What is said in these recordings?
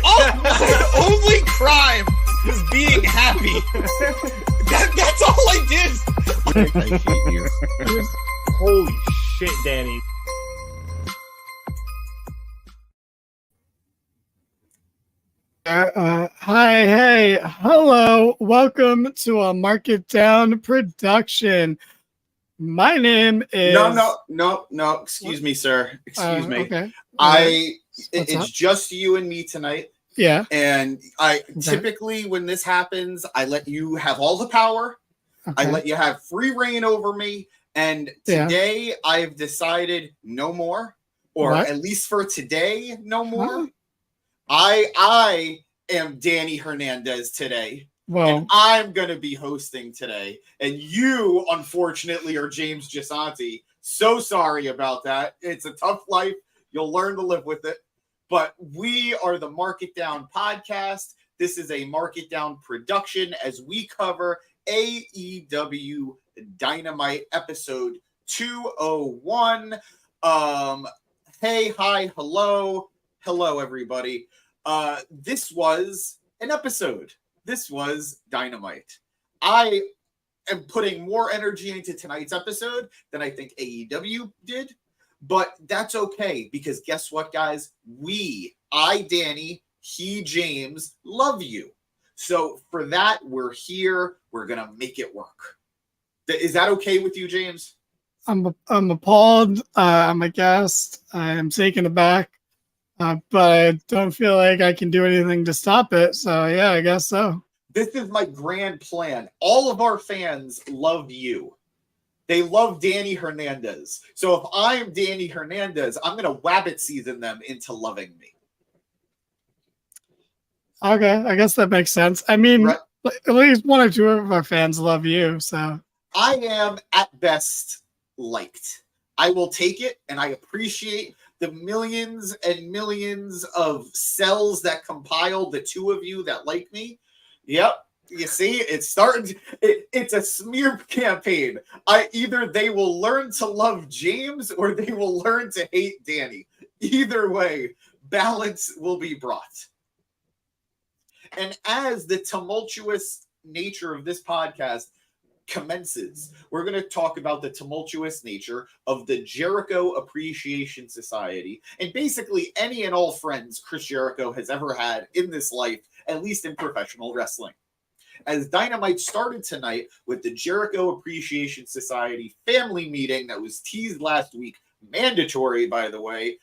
Oh, my only crime was being happy. That's all I did. I hate you. Holy shit, Danny. Hi, hey, hello, welcome to a Market Down production. My name is... No, excuse me, sir. Excuse me. Okay. It's just you and me tonight. Yeah. And typically when this happens, I let you have all the power. Okay. I let you have free reign over me. And today I've decided no more, or at least for today, no more. Huh? I am Danny Hernandez today. Well, and I'm going to be hosting today. And you, unfortunately, are James Gisanti. So sorry about that. It's a tough life. You'll learn to live with it. But we are the Market Down podcast. This is a Market Down production as we cover AEW Dynamite episode 201. Hey, hi, hello. Hello, everybody. This was an episode. This was Dynamite. I am putting more energy into tonight's episode than I think AEW did, but that's okay because guess what, guys? I, Danny, he, James, love you. So for that, we're here. We're going to make it work. Is that okay with you, James? I'm appalled. I'm aghast. I am taken aback. But I don't feel like I can do anything to stop it. So, yeah, I guess so. This is my grand plan. All of our fans love you. They love Danny Hernandez. So if I'm Danny Hernandez, I'm going to wabbit season them into loving me. Okay, I guess that makes sense. I mean, at least one or two of our fans love you. So I am, at best, liked. I will take it, and I appreciate the millions and millions of cells that compile the two of you that like me. Yep. You see, it's starting. It's a smear campaign. Either they will learn to love James or they will learn to hate Danny. Either way, balance will be brought. And as the tumultuous nature of this podcast commences, we're going to talk about the tumultuous nature of the Jericho Appreciation Society and basically any and all friends Chris Jericho has ever had in this life, at least in professional wrestling. As Dynamite started tonight with the Jericho Appreciation Society family meeting that was teased last week, mandatory, by the way,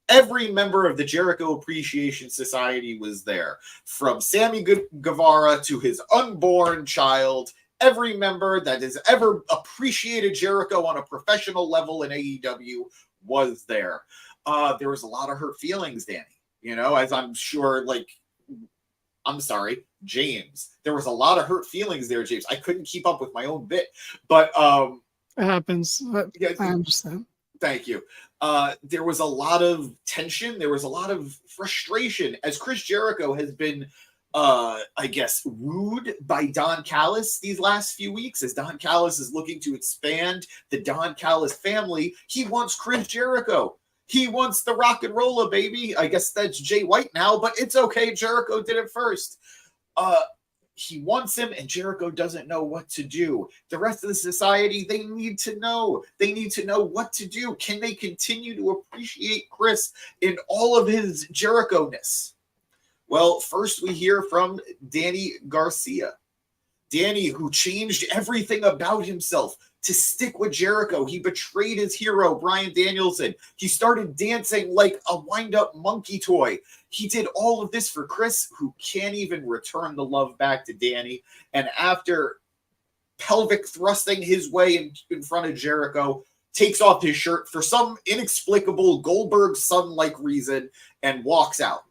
every member of the Jericho Appreciation Society was there, from Sammy Guevara to his unborn child. Every member that has ever appreciated Jericho on a professional level in AEW was there. There was a lot of hurt feelings, Danny, as I'm sure, James. There was a lot of hurt feelings there, James. I couldn't keep up with my own bit, but it happens. I understand. Thank you. There was a lot of tension. There was a lot of frustration as Chris Jericho has been, wooed by Don Callis these last few weeks. As Don Callis is looking to expand the Don Callis family, he wants Chris Jericho. He wants the rock and roller, baby. I guess that's Jay White now, but it's okay. Jericho did it first. He wants him, and Jericho doesn't know what to do. The rest of the society, they need to know. They need to know what to do. Can they continue to appreciate Chris in all of his Jericho-ness? Well, first we hear from Danny Garcia. Danny, who changed everything about himself to stick with Jericho. He betrayed his hero, Bryan Danielson. He started dancing like a wind-up monkey toy. He did all of this for Chris, who can't even return the love back to Danny. And after pelvic thrusting his way in front of Jericho, takes off his shirt for some inexplicable Goldberg son-like reason and walks out.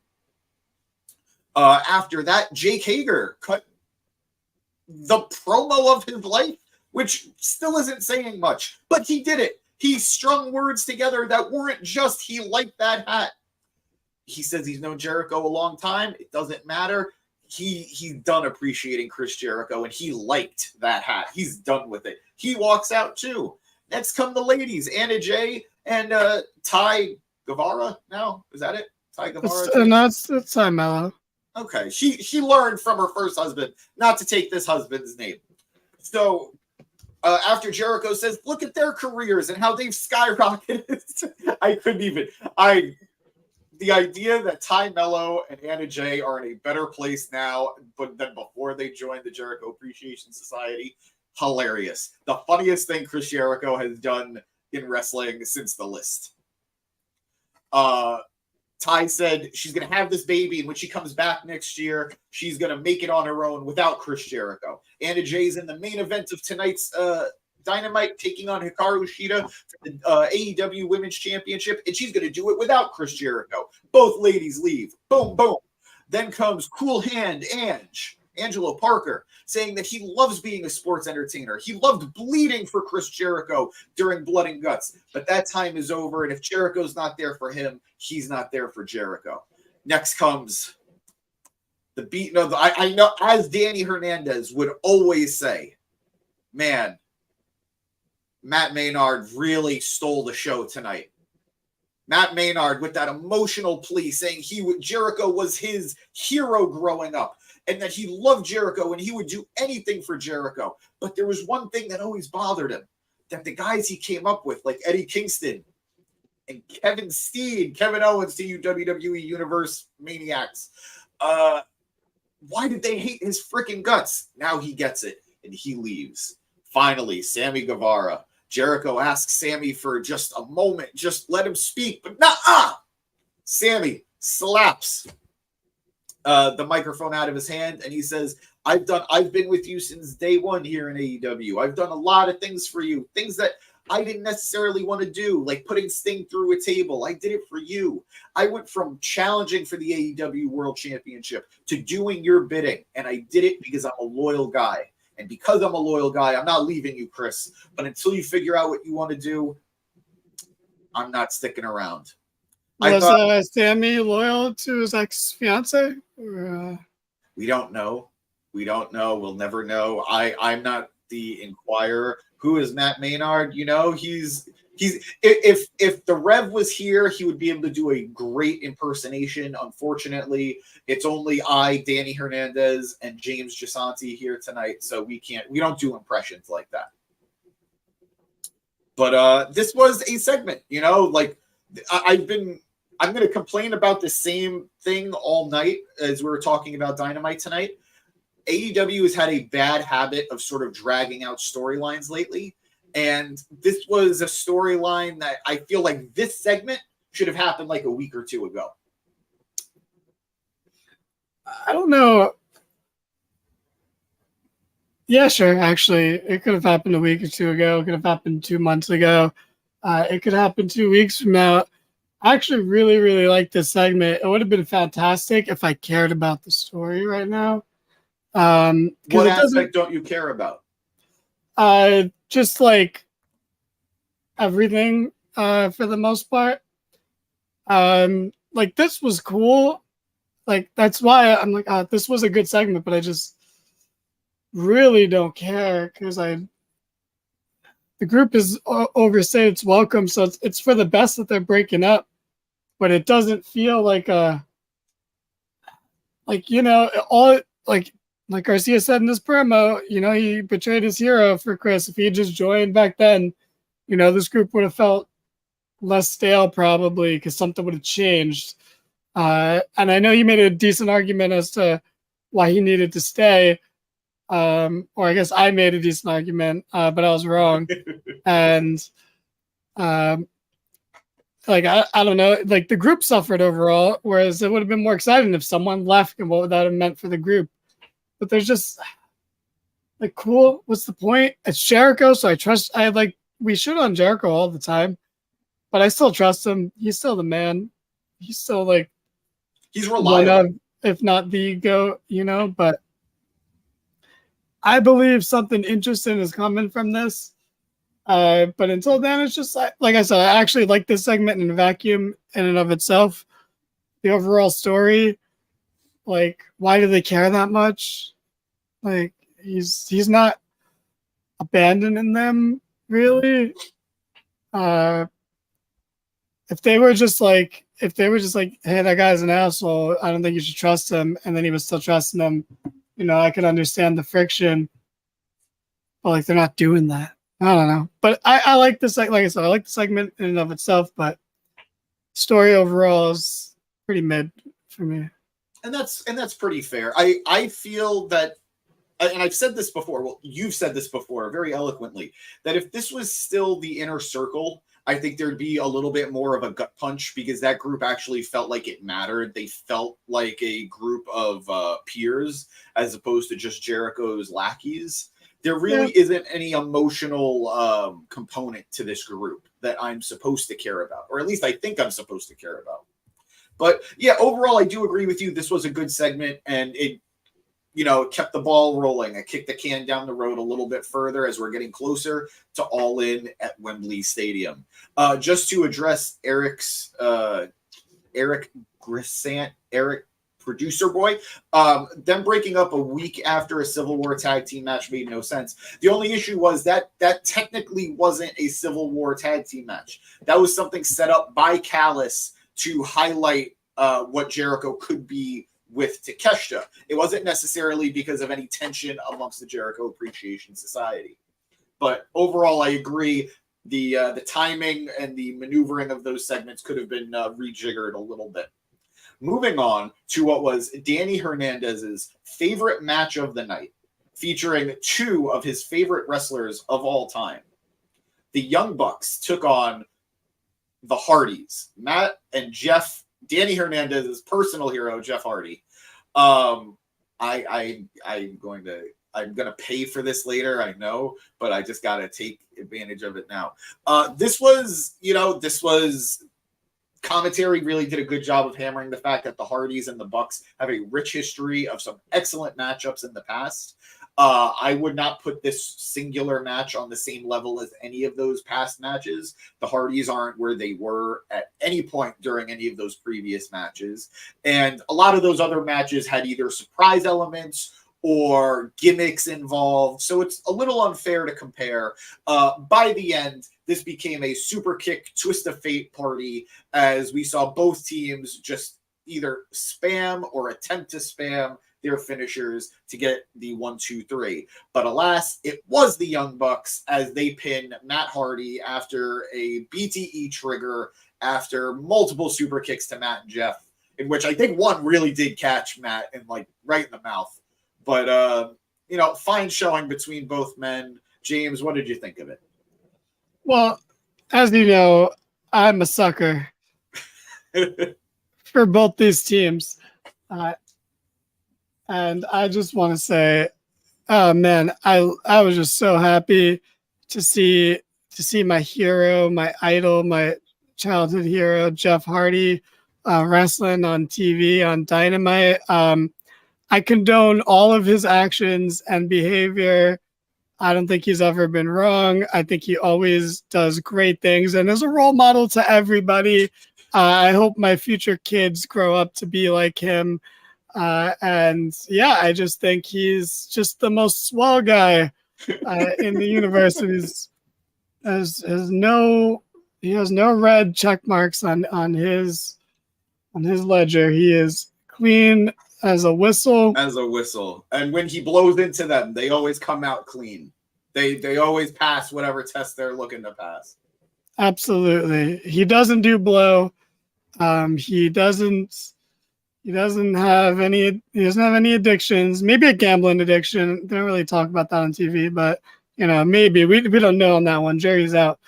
After that, Jake Hager cut the promo of his life, which still isn't saying much, but he did it. He strung words together that weren't just he liked that hat. He says he's known Jericho a long time. It doesn't matter. He's done appreciating Chris Jericho, and he liked that hat. He's done with it. He walks out too. Next come the ladies, AnnaJay and Ty Guevara. Now, is that it? Ty Guevara? No, it's Mello. Okay, she learned from her first husband not to take this husband's name. So after Jericho says, "Look at their careers and how they've skyrocketed," I couldn't even. The idea that Ty Mello and AnnaJay are in a better place now than before they joined the Jericho Appreciation Society, hilarious. The funniest thing Chris Jericho has done in wrestling since the list. Ty said she's going to have this baby, and when she comes back next year, she's going to make it on her own without Chris Jericho. AnnaJay's in the main event of tonight's Dynamite, taking on Hikaru Shida for the AEW Women's Championship, and she's going to do it without Chris Jericho. Both ladies leave. Boom, boom. Then comes Cool Hand Angelo Parker, saying that he loves being a sports entertainer. He loved bleeding for Chris Jericho during Blood and Guts, but that time is over, and if Jericho's not there for him, he's not there for Jericho. Next comes the beat. No, I know, as Danny Hernandez would always say, man, Matt Maynard really stole the show tonight. Matt Maynard with that emotional plea saying Jericho was his hero growing up and that he loved Jericho and he would do anything for Jericho. But there was one thing that always bothered him, that the guys he came up with, like Eddie Kingston and Kevin Steen, Kevin Owens to you WWE Universe maniacs, why did they hate his freaking guts? Now he gets it and he leaves. Finally, Sammy Guevara. Jericho asks Sammy for just a moment, just let him speak, but nah. Sammy slaps the microphone out of his hand, and he says, I've been with you since day one here in AEW. I've done a lot of things for you, things that I didn't necessarily want to do, like putting Sting through a table. I did it for you. I went from challenging for the AEW World Championship to doing your bidding, and I did it because I'm a loyal guy. And because I'm a loyal guy, I'm not leaving you, Chris. But until you figure out what you want to do, I'm not sticking around. Was Sammy loyal to his ex-fiance? We don't know. We'll never know. I'm not the inquirer. Who is Matt Maynard? You know, he's if the Rev was here, he would be able to do a great impersonation. Unfortunately, it's only I, Danny Hernandez, and James Gisanti here tonight, so we don't do impressions like that. But this was a segment, you know, like I'm going to complain about the same thing all night as we were talking about Dynamite tonight. AEW has had a bad habit of sort of dragging out storylines lately. And this was a storyline that I feel like this segment should have happened like a week or two ago. I don't know. Yeah, sure. Actually, it could have happened a week or two ago. It could have happened 2 months ago. It could happen 2 weeks from now. I actually really, really like this segment. It would have been fantastic if I cared about the story right now. What aspect don't you care about? Just like everything, for the most part. Like this was cool. Like that's why I'm like, this was a good segment, but I just really don't care because the group is overstayed its welcome, so it's for the best that they're breaking up, but it doesn't feel like you know, all like Garcia said in this promo, you know, he betrayed his hero for Chris. If he had just joined back then, you know, this group would have felt less stale probably because something would have changed. And I know you made a decent argument as to why he needed to stay. Or I guess I made a decent argument, but I was wrong. And like, I don't know, like the group suffered overall, whereas it would have been more exciting if someone left and what would that have meant for the group. But there's just like, cool. What's the point? It's Jericho, so we shoot on Jericho all the time, but I still trust him. He's still the man. He's still like, he's reliable, one of, if not the GOAT, you know. But I believe something interesting is coming from this. But until then, it's just like I said, I actually like this segment in a vacuum in and of itself. The overall story. Like, why do they care that much? Like, he's not abandoning them, really. If they were just like if they were just like, hey, that guy's an asshole, I don't think you should trust him, and then he was still trusting them, I could understand the friction. But like they're not doing that. I don't know. But I like this, like I said, I like the segment in and of itself, but story overall is pretty mid for me. And that's pretty fair. I feel that, and I've said this before, well, you've said this before very eloquently, that if this was still the inner circle, I think there'd be a little bit more of a gut punch, because that group actually felt like it mattered. They felt like a group of peers as opposed to just Jericho's lackeys. There really isn't any emotional component to this group that I'm supposed to care about, or at least I think I'm supposed to care about. But yeah, overall, I do agree with you. This was a good segment, and it kept the ball rolling. I kicked the can down the road a little bit further as we're getting closer to All In at Wembley Stadium. Just to address Eric Grissant, Eric Producer Boy, them breaking up a week after a Civil War tag team match made no sense. The only issue was that technically wasn't a Civil War tag team match. That was something set up by Callis to highlight what Jericho could be with Takeshita. It wasn't necessarily because of any tension amongst the Jericho Appreciation Society. But overall, I agree. The timing and the maneuvering of those segments could have been rejiggered a little bit. Moving on to what was Danny Hernandez's favorite match of the night, featuring two of his favorite wrestlers of all time. The Young Bucks took on the Hardys, Matt and Jeff. Danny Hernandez's personal hero, Jeff Hardy. I'm gonna pay for this later, I know, but I just gotta take advantage of it now. This was commentary really did a good job of hammering the fact that the Hardys and the Bucks have a rich history of some excellent matchups in the past. I would not put this singular match on the same level as any of those past matches. The Hardys aren't where they were at any point during any of those previous matches. And a lot of those other matches had either surprise elements or gimmicks involved. So it's a little unfair to compare. By the end, this became a super kick twist of fate party as we saw both teams just either spam or attempt to spam their finishers to get the 1, 2, 3. But alas, it was the Young Bucks as they pin Matt Hardy after a BTE trigger after multiple super kicks to Matt and Jeff, in which I think one really did catch Matt in right in the mouth. But fine showing between both men. James, what did you think of it? Well, as you know, I'm a sucker for both these teams. And I just want to say, oh man, I was just so happy to see my hero, my idol, my childhood hero, Jeff Hardy, wrestling on TV on Dynamite. I condone all of his actions and behavior. I don't think he's ever been wrong. I think he always does great things and is a role model to everybody. I hope my future kids grow up to be like him. And yeah, I just think he's just the most swell guy in the universe. And he has no red check marks on his ledger. He is clean as a whistle. As a whistle. And when he blows into them, they always come out clean. They always pass whatever test they're looking to pass. Absolutely. He doesn't do blow. He doesn't have any addictions. Maybe a gambling addiction. They don't really talk about that on TV, but maybe we don't know on that one. Jerry's out.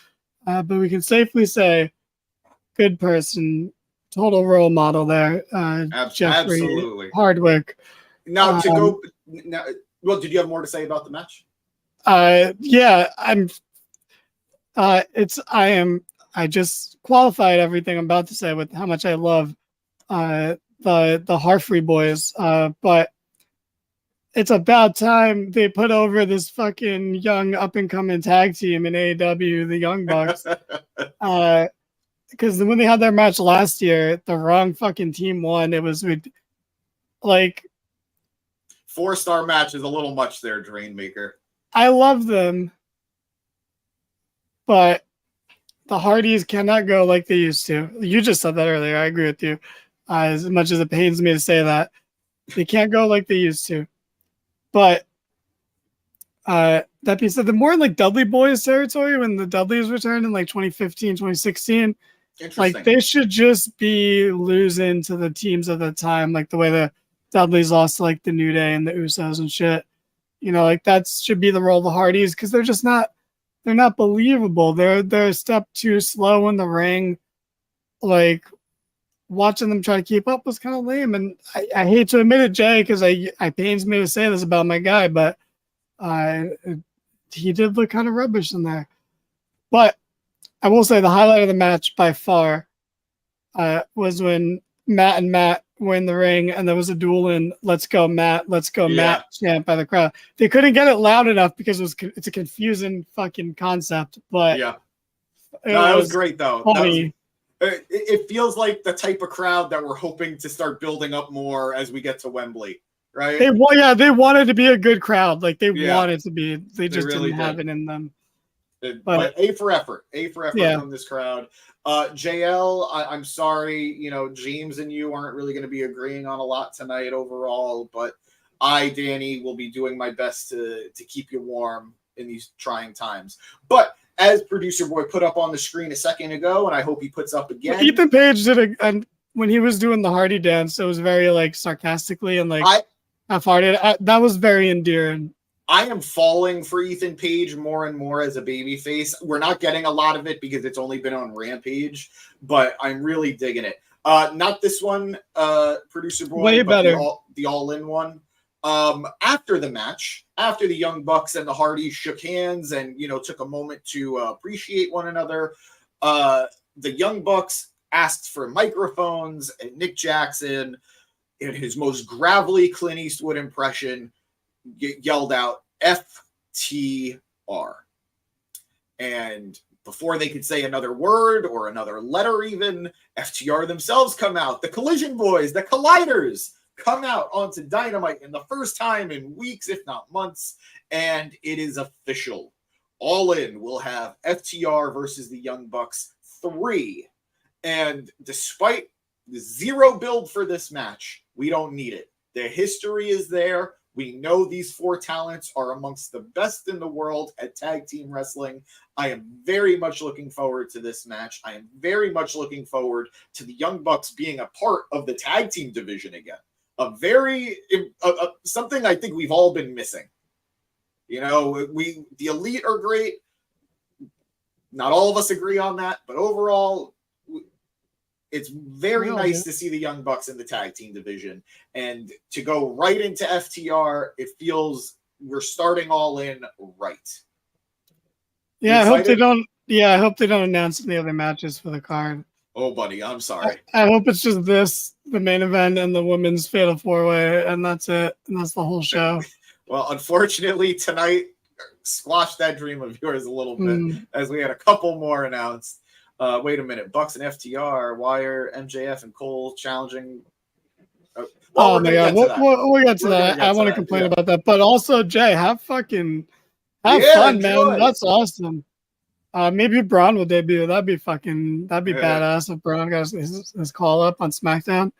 But we can safely say good person, total role model there. Jeffrey Absolutely. Hardwick. Now well, did you have more to say about the match? Yeah, I just qualified everything I'm about to say with how much I love the Harfrey boys. But it's about time they put over this fucking young up and coming tag team in AEW, the Young Bucks. Because when they had their match last year, the wrong fucking team won. It was like 4-star match is a little much there, Drainmaker. I love them, but the Hardys cannot go like they used to. You just said that earlier. I agree with you. As much as it pains me to say that, they can't go like they used to. But that being said, the more in like Dudley Boys territory when the Dudleys returned in like 2015, 2016, like they should just be losing to the teams of the time, like the way the Dudleys lost to like the New Day and the Usos and shit. Like that should be the role of the Hardys because they're just not believable. They're a step too slow in the ring. Like watching them try to keep up was kind of lame. And I hate to admit it, Jay, because I pains me to say this about my guy, but he did look kind of rubbish in there. But I will say the highlight of the match by far was when Matt and Matt were in the ring and there was a duel in "Let's Go Matt, Let's Go Matt" chant by the crowd. They couldn't get it loud enough because it's a confusing fucking concept. But yeah, it was great though. Funny. It feels like the type of crowd that we're hoping to start building up more as we get to Wembley, right? They wanted to be a good crowd. Like they wanted to be. They just really didn't have it in them. But A for effort from this crowd. JL, I'm sorry, James and you aren't really going to be agreeing on a lot tonight overall, but Danny, will be doing my best to keep you warm in these trying times. But as Producer Boy put up on the screen a second ago, and I hope he puts up again. Well, Ethan Page did and when he was doing the Hardy dance, it was very like sarcastically and like half-hearted. That was very endearing. I am falling for Ethan Page more and more as a babyface. We're not getting a lot of it because it's only been on Rampage, but I'm really digging it. Not this one, Producer Boy, way better. The all-in one. After the match, after the Young Bucks and the Hardys shook hands and took a moment to appreciate one another, the Young Bucks asked for microphones, and Nick Jackson, in his most gravelly Clint Eastwood impression, yelled out FTR. And before they could say another word or another letter even, FTR themselves come out. The Collision Boys, the Colliders, come out onto Dynamite in the first time in weeks, if not months, and it is official. All In will have FTR versus the Young Bucks 3. And despite the zero build for this match, we don't need it. The history is there. We know these 4 talents are amongst the best in the world at tag team wrestling. I am very much looking forward to this match. I am very much looking forward to the Young Bucks being a part of the tag team division again. Something I think we've all been missing. The Elite are great. Not all of us agree on that, but overall, it's very nice to see the Young Bucks in the tag team division, and to go right into FTR, it feels we're starting All In right. Yeah, I hope they don't. Yeah, I hope they don't announce any other matches for the card. Oh, buddy, I'm sorry. I hope it's just the main event, and the women's fatal 4-way, and that's it. And that's the whole show. Well, unfortunately, tonight squashed that dream of yours a little bit, as we had a couple more announced. Wait a minute, Bucks and FTR, why are MJF and Cole challenging? Oh my God, we'll get to that. I want to complain about that, but also Jay, have fun, man. That's awesome. Maybe Braun will debut. That'd be badass if Braun got his call up on SmackDown.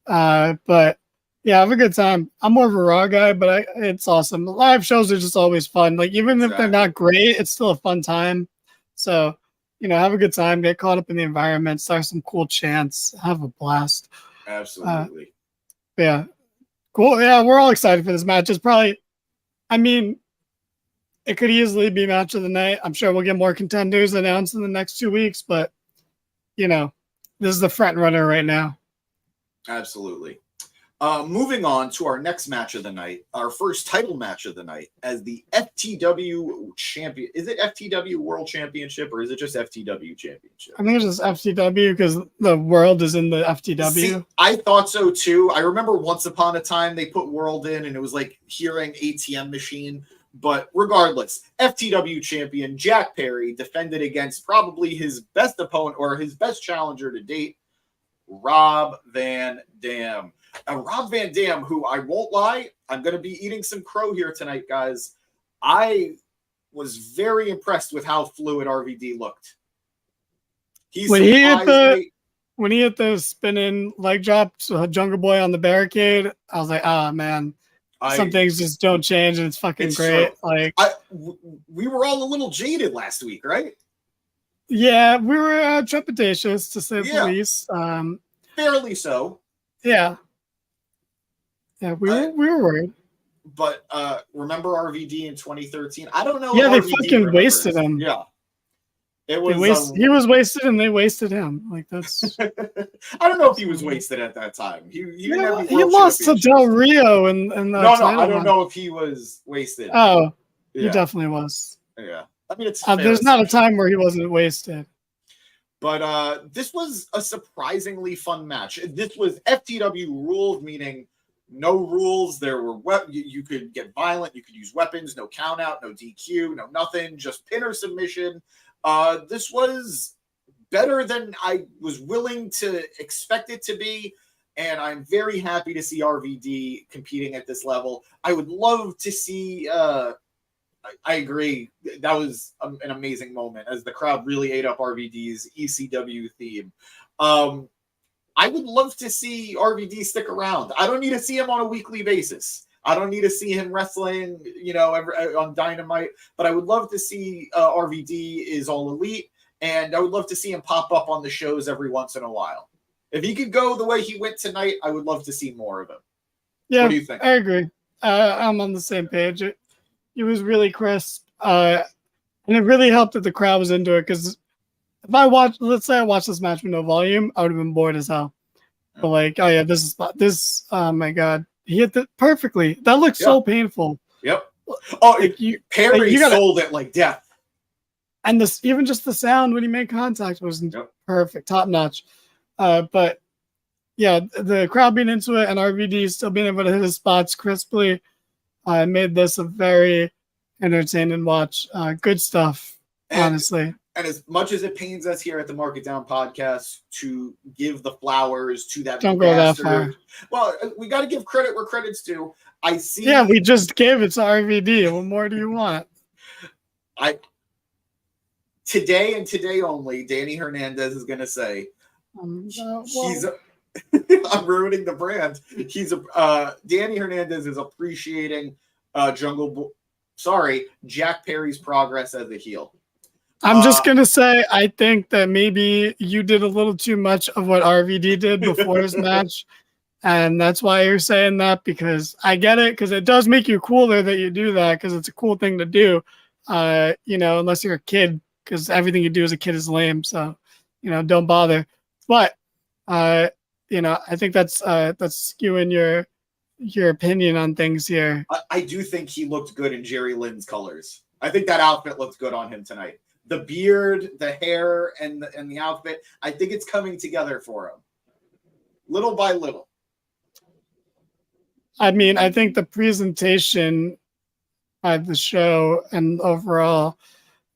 But yeah, have a good time. I'm more of a Raw guy, but it's awesome. Live shows are just always fun. Like even if they're not great, it's still a fun time. So have a good time, get caught up in the environment, start some cool chants, have a blast. Absolutely. Yeah. Cool. Yeah, we're all excited for this match. It's probably, it could easily be match of the night. I'm sure we'll get more contenders announced in the next 2 weeks, but this is the front runner right now. Absolutely. Moving on to our next match of the night, our first title match of the night as the FTW champion. Is it FTW World Championship or is it just FTW Championship? I think it's just FTW because the world is in the FTW. See, I thought so too. I remember once upon a time they put world in and it was like hearing ATM machine. But regardless, FTW champion Jack Perry defended against probably his best opponent or his best challenger to date, Rob Van Dam. Rob Van Dam, who I won't lie, I'm going to be eating some crow here tonight, guys. I was very impressed with how fluid RVD looked. He when he hit surprised me. when he hit the spinning leg drop, so Jungle Boy on the barricade, I was like, ah, man, some things just don't change, and it's fucking It's great. true. Like, We were all a little jaded last week, right? yeah, we were trepidatious to say the least. Fairly so. Yeah, we were worried. But remember RVD in 2013? I don't know. Yeah, if they RVD fucking remembers. wasted him. Yeah, it was. He was wasted, and they wasted him. Like, that's. I don't know if he was wasted at that time. He didn't have any he world lost to championships. Del Rio, and No, I don't know if he was wasted. Oh, he definitely was. Yeah, I mean, it's there's not a time where he wasn't wasted. But this was a surprisingly fun match. This was FTW ruled, meaning no rules. There were you could get violent, you could use weapons, no count out, no DQ, no nothing, just pin or submission. This was better than I was willing to expect it to be, and I'm very happy to see RVD competing at this level. I would love to see I agree. That was an amazing moment as the crowd really ate up RVD's ECW theme. I would love to see RVD stick around. I don't need to see him on a weekly basis. I don't need to see him wrestling, on Dynamite, but I would love to see RVD is All Elite, and I would love to see him pop up on the shows every once in a while. If he could go the way he went tonight, I would love to see more of him. Yeah, what do you think? I agree. I'm on the same page. It was really crisp, and it really helped that the crowd was into it. Because if let's say I watched this match with no volume, I would have been bored as hell. But like, oh yeah, this. Oh my god, he hit it perfectly. That looks so painful. Yep. Oh, Perry gotta, sold it like death. And even just the sound when he made contact was perfect, top notch. But yeah, the crowd being into it and RVD still being able to hit his spots crisply. Made this a very entertaining watch. Good stuff, honestly. And as much as it pains us here at the Mark It Down podcast to give the flowers to that don't go that far. Well, we got to give credit where credit's due. I see. Yeah, we just gave it to RVD. What more do you want? Today and today only, Danny Hernandez is going to say he's. I'm ruining the brand. Danny Hernandez is appreciating Jack Perry's progress as a heel. I'm just gonna say I think that maybe you did a little too much of what RVD did before his match, and that's why you're saying that, because I get it, because it does make you cooler that you do that, because it's a cool thing to do. Unless you're a kid, because everything you do as a kid is lame. So, don't bother. But I think that's skewing your opinion on things here. I do think he looked good in Jerry Lynn's colors. I think that outfit looked good on him tonight. The beard, the hair, and the outfit. I think it's coming together for him, little by little. I mean, I think the presentation of the show and overall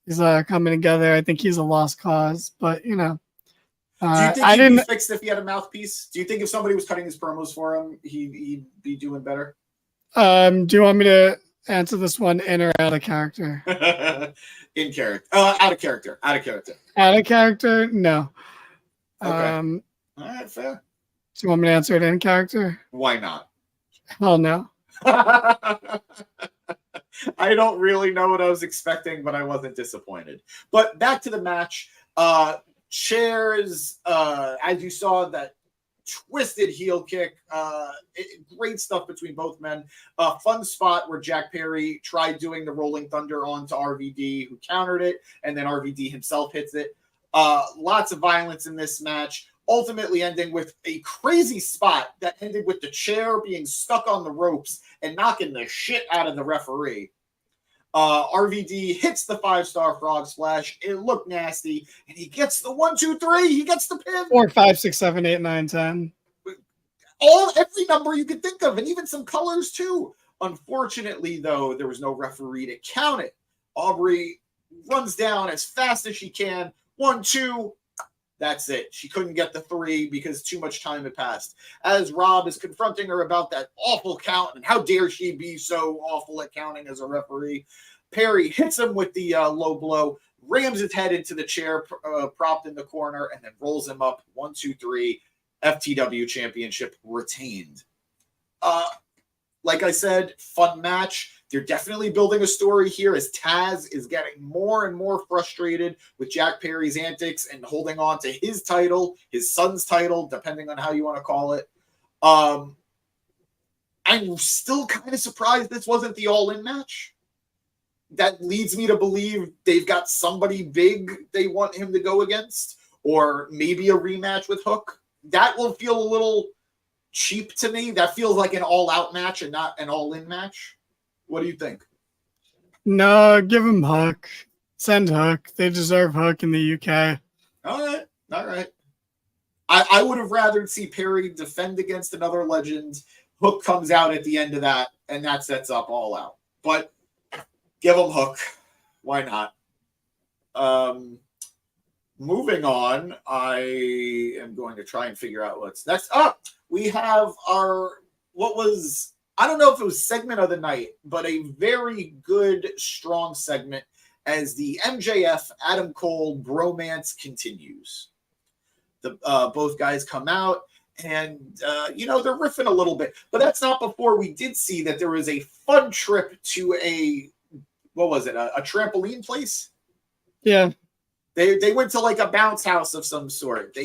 is coming together. I think he's a lost cause, but do you think he'd be fixed if he had a mouthpiece? Do you think if somebody was cutting his promos for him, he'd be doing better? Do you want me to answer this one in or out of character? In character. Out of character. Out of character. Out of character? No. Okay. All right, fair. Do you want me to answer it in character? Why not? Hell no. I don't really know what I was expecting, but I wasn't disappointed. But back to the match. Chairs, as you saw, that twisted heel kick, great stuff between both men. Fun spot where Jack Perry tried doing the Rolling Thunder onto RVD, who countered it, and then RVD himself hits it. Lots of violence in this match, ultimately ending with a crazy spot that ended with the chair being stuck on the ropes and knocking the shit out of the referee. RVD hits the 5-star frog splash. It looked nasty, and he gets the 1, 2, 3. He gets the pin. 4, 5, 6, 7, 8, 9, 10. Every number you could think of, and even some colors too. Unfortunately, though, there was no referee to count it. Aubrey runs down as fast as she can. 1, 2. That's it. She couldn't get the 3 because too much time had passed. As Rob is confronting her about that awful count and how dare she be so awful at counting as a referee, Perry hits him with the low blow, rams his head into the chair propped in the corner, and then rolls him up. 1, 2, 3. FTW championship retained. Like I said, fun match. They're definitely building a story here as Taz is getting more and more frustrated with Jack Perry's antics and holding on to his title, his son's title, depending on how you want to call it. I'm still kind of surprised this wasn't the all-in match. That leads me to believe they've got somebody big they want him to go against, or maybe a rematch with Hook. That will feel a little cheap to me. That feels like an all-out match and not an all-in match. What do you think? No, give him Hook. Send Hook. They deserve Hook in the UK. All right. I would have rather see Perry defend against another legend. Hook comes out at the end of that, and that sets up All Out. But give him Hook. Why not? Moving on, I am going to try and figure out what's next. We have I don't know if it was segment of the night, but a very good, strong segment as the MJF Adam Cole bromance continues. Both guys come out and, they're riffing a little bit, but that's not before we did see that there was a fun trip to a trampoline place? Yeah. They went to like a bounce house of some sort.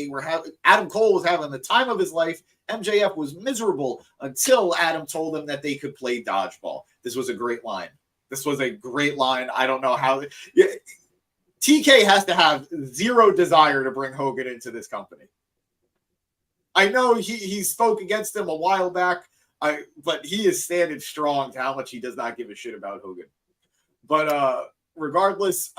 Adam Cole was having the time of his life. MJF was miserable until Adam told him that they could play dodgeball. This was a great line. I don't know how. TK has to have zero desire to bring Hogan into this company. I know he spoke against him a while back, but he is standing strong to how much he does not give a shit about Hogan. But regardless,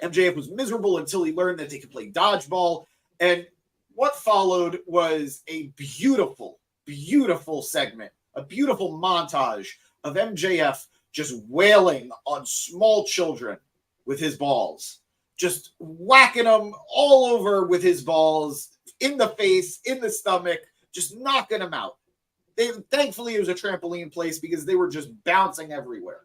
MJF was miserable until he learned that they could play dodgeball. And what followed was a beautiful, beautiful segment, a beautiful montage of MJF just wailing on small children with his balls, just whacking them all over with his balls, in the face, in the stomach, just knocking them out. Thankfully, it was a trampoline place because they were just bouncing everywhere.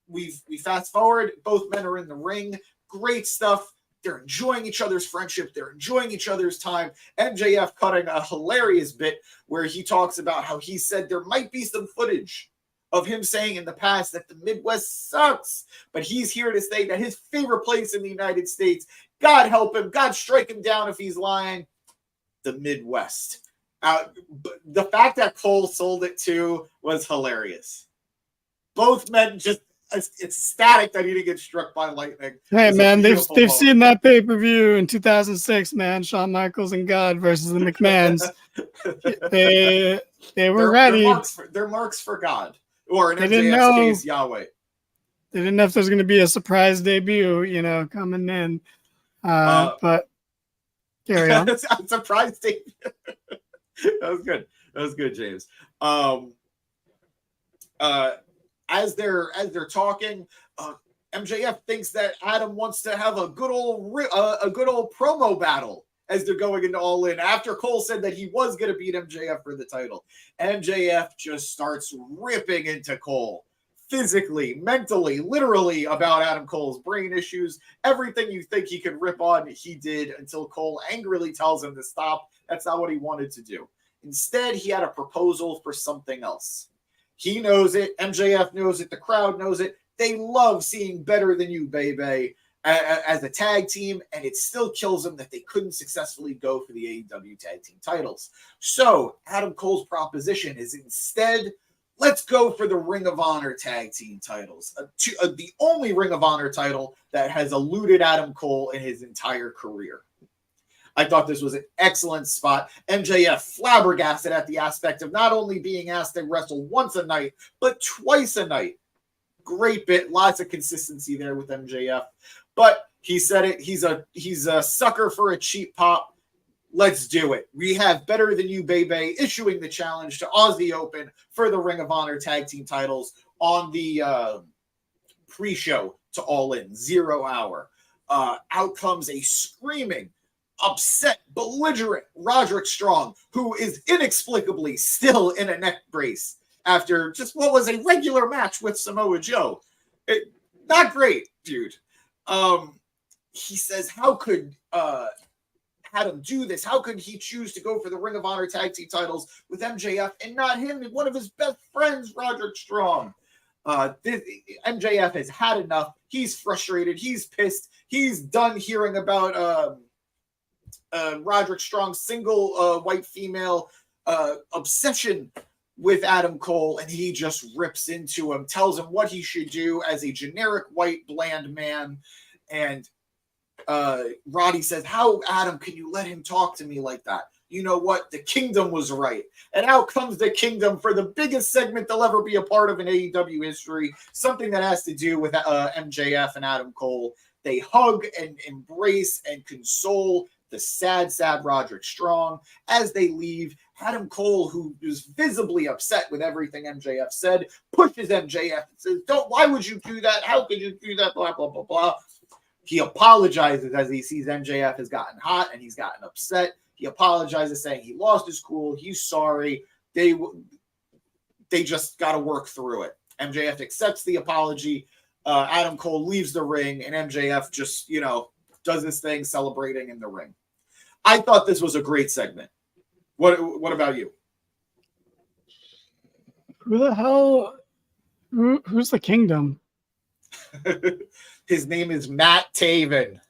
We fast forward. Both men are in the ring. Great stuff. They're enjoying each other's friendship. They're enjoying each other's time. MJF cutting a hilarious bit where he talks about how he said there might be some footage of him saying in the past that the Midwest sucks, but he's here to say that his favorite place in the United States, God help him, God strike him down if he's lying, the Midwest. The fact that Cole sold it too was hilarious. Both men just ecstatic that he didn't get struck by lightning. Hey man, they've seen that pay-per-view in 2006, man. Shawn Michaels and God versus the McMahons. they were ready. They're marks for God. Or in MJF's case, Yahweh. They didn't know if there's going to be a surprise debut, coming in. But carry on. Surprise debut. That was good, James. As they're talking, MJF thinks that Adam wants to have a good old promo battle as they're going into All In. After Cole said that he was going to beat MJF for the title, MJF just starts ripping into Cole physically, mentally, literally about Adam Cole's brain issues. Everything you think he could rip on, he did until Cole angrily tells him to stop. That's not what he wanted to do. Instead, he had a proposal for something else. He knows it. MJF knows it. The crowd knows it. They love seeing Better Than You, baby, as a tag team, and it still kills them that they couldn't successfully go for the AEW tag team titles. So Adam Cole's proposition is instead, let's go for the Ring of Honor tag team titles. The only Ring of Honor title that has eluded Adam Cole in his entire career. I thought this was an excellent spot. MJF flabbergasted at the aspect of not only being asked to wrestle once a night, but twice a night. Great bit. Lots of consistency there with MJF. But he said it. He's a sucker for a cheap pop. Let's do it. We have Better Than You, baby, issuing the challenge to Aussie Open for the Ring of Honor tag team titles on the pre-show to All In, 0 hour. Out comes a screaming, upset, belligerent Roderick Strong, who is inexplicably still in a neck brace after just what was a regular match with Samoa Joe. Not great, dude. He says, how could Adam do this? How could he choose to go for the Ring of Honor tag team titles with MJF and not him and one of his best friends, Roderick Strong? MJF has had enough. He's frustrated. He's pissed. He's done hearing about Roderick Strong's single white female obsession with Adam Cole, and he just rips into him, tells him what he should do as a generic white bland man. And Roddy says, how, Adam, can you let him talk to me like that? You know what? The Kingdom was right. And out comes the Kingdom for the biggest segment they'll ever be a part of in AEW history, something that has to do with MJF and Adam Cole. They hug and embrace and console the sad Roderick Strong as they leave. Adam Cole, who is visibly upset with everything MJF said, pushes MJF and says, why would you do that? How could you do that? Blah, blah, blah, blah. He apologizes as he sees MJF has gotten hot and he's gotten upset. He apologizes, saying he lost his cool. He's sorry. They just got to work through it. MJF accepts the apology. Adam Cole leaves the ring, and MJF just, does his thing, celebrating in the ring. I thought this was a great segment. What about you? Who the hell? Who's the Kingdom? His name is Matt Taven.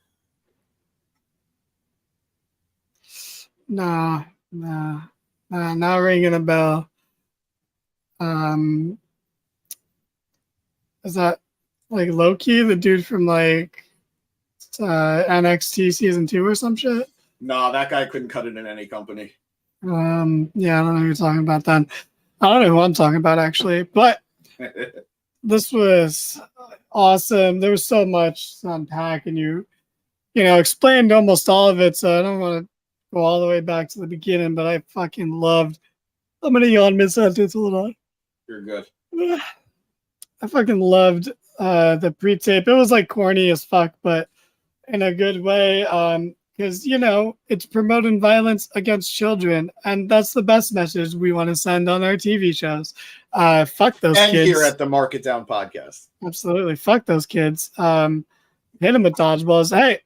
Nah, not ringing a bell. Is that like Loki, the dude from like NXT season 2 or some shit? No, that guy couldn't cut it in any company. Yeah, I don't know who you're talking about then. I don't know who I'm talking about actually, but this was awesome. There was so much to unpack, and you explained almost all of it, so I don't want to go all the way back to the beginning, but I fucking loved. I'm gonna yawn mid-sentence. Hold on. You're good. I fucking loved the pre-tape. It was like corny as fuck, but in a good way. Because it's promoting violence against children, and that's the best message we want to send on our TV shows. Fuck those kids. And here at the Mark It Down podcast. Absolutely, fuck those kids. Hit them with dodgeballs. Hey,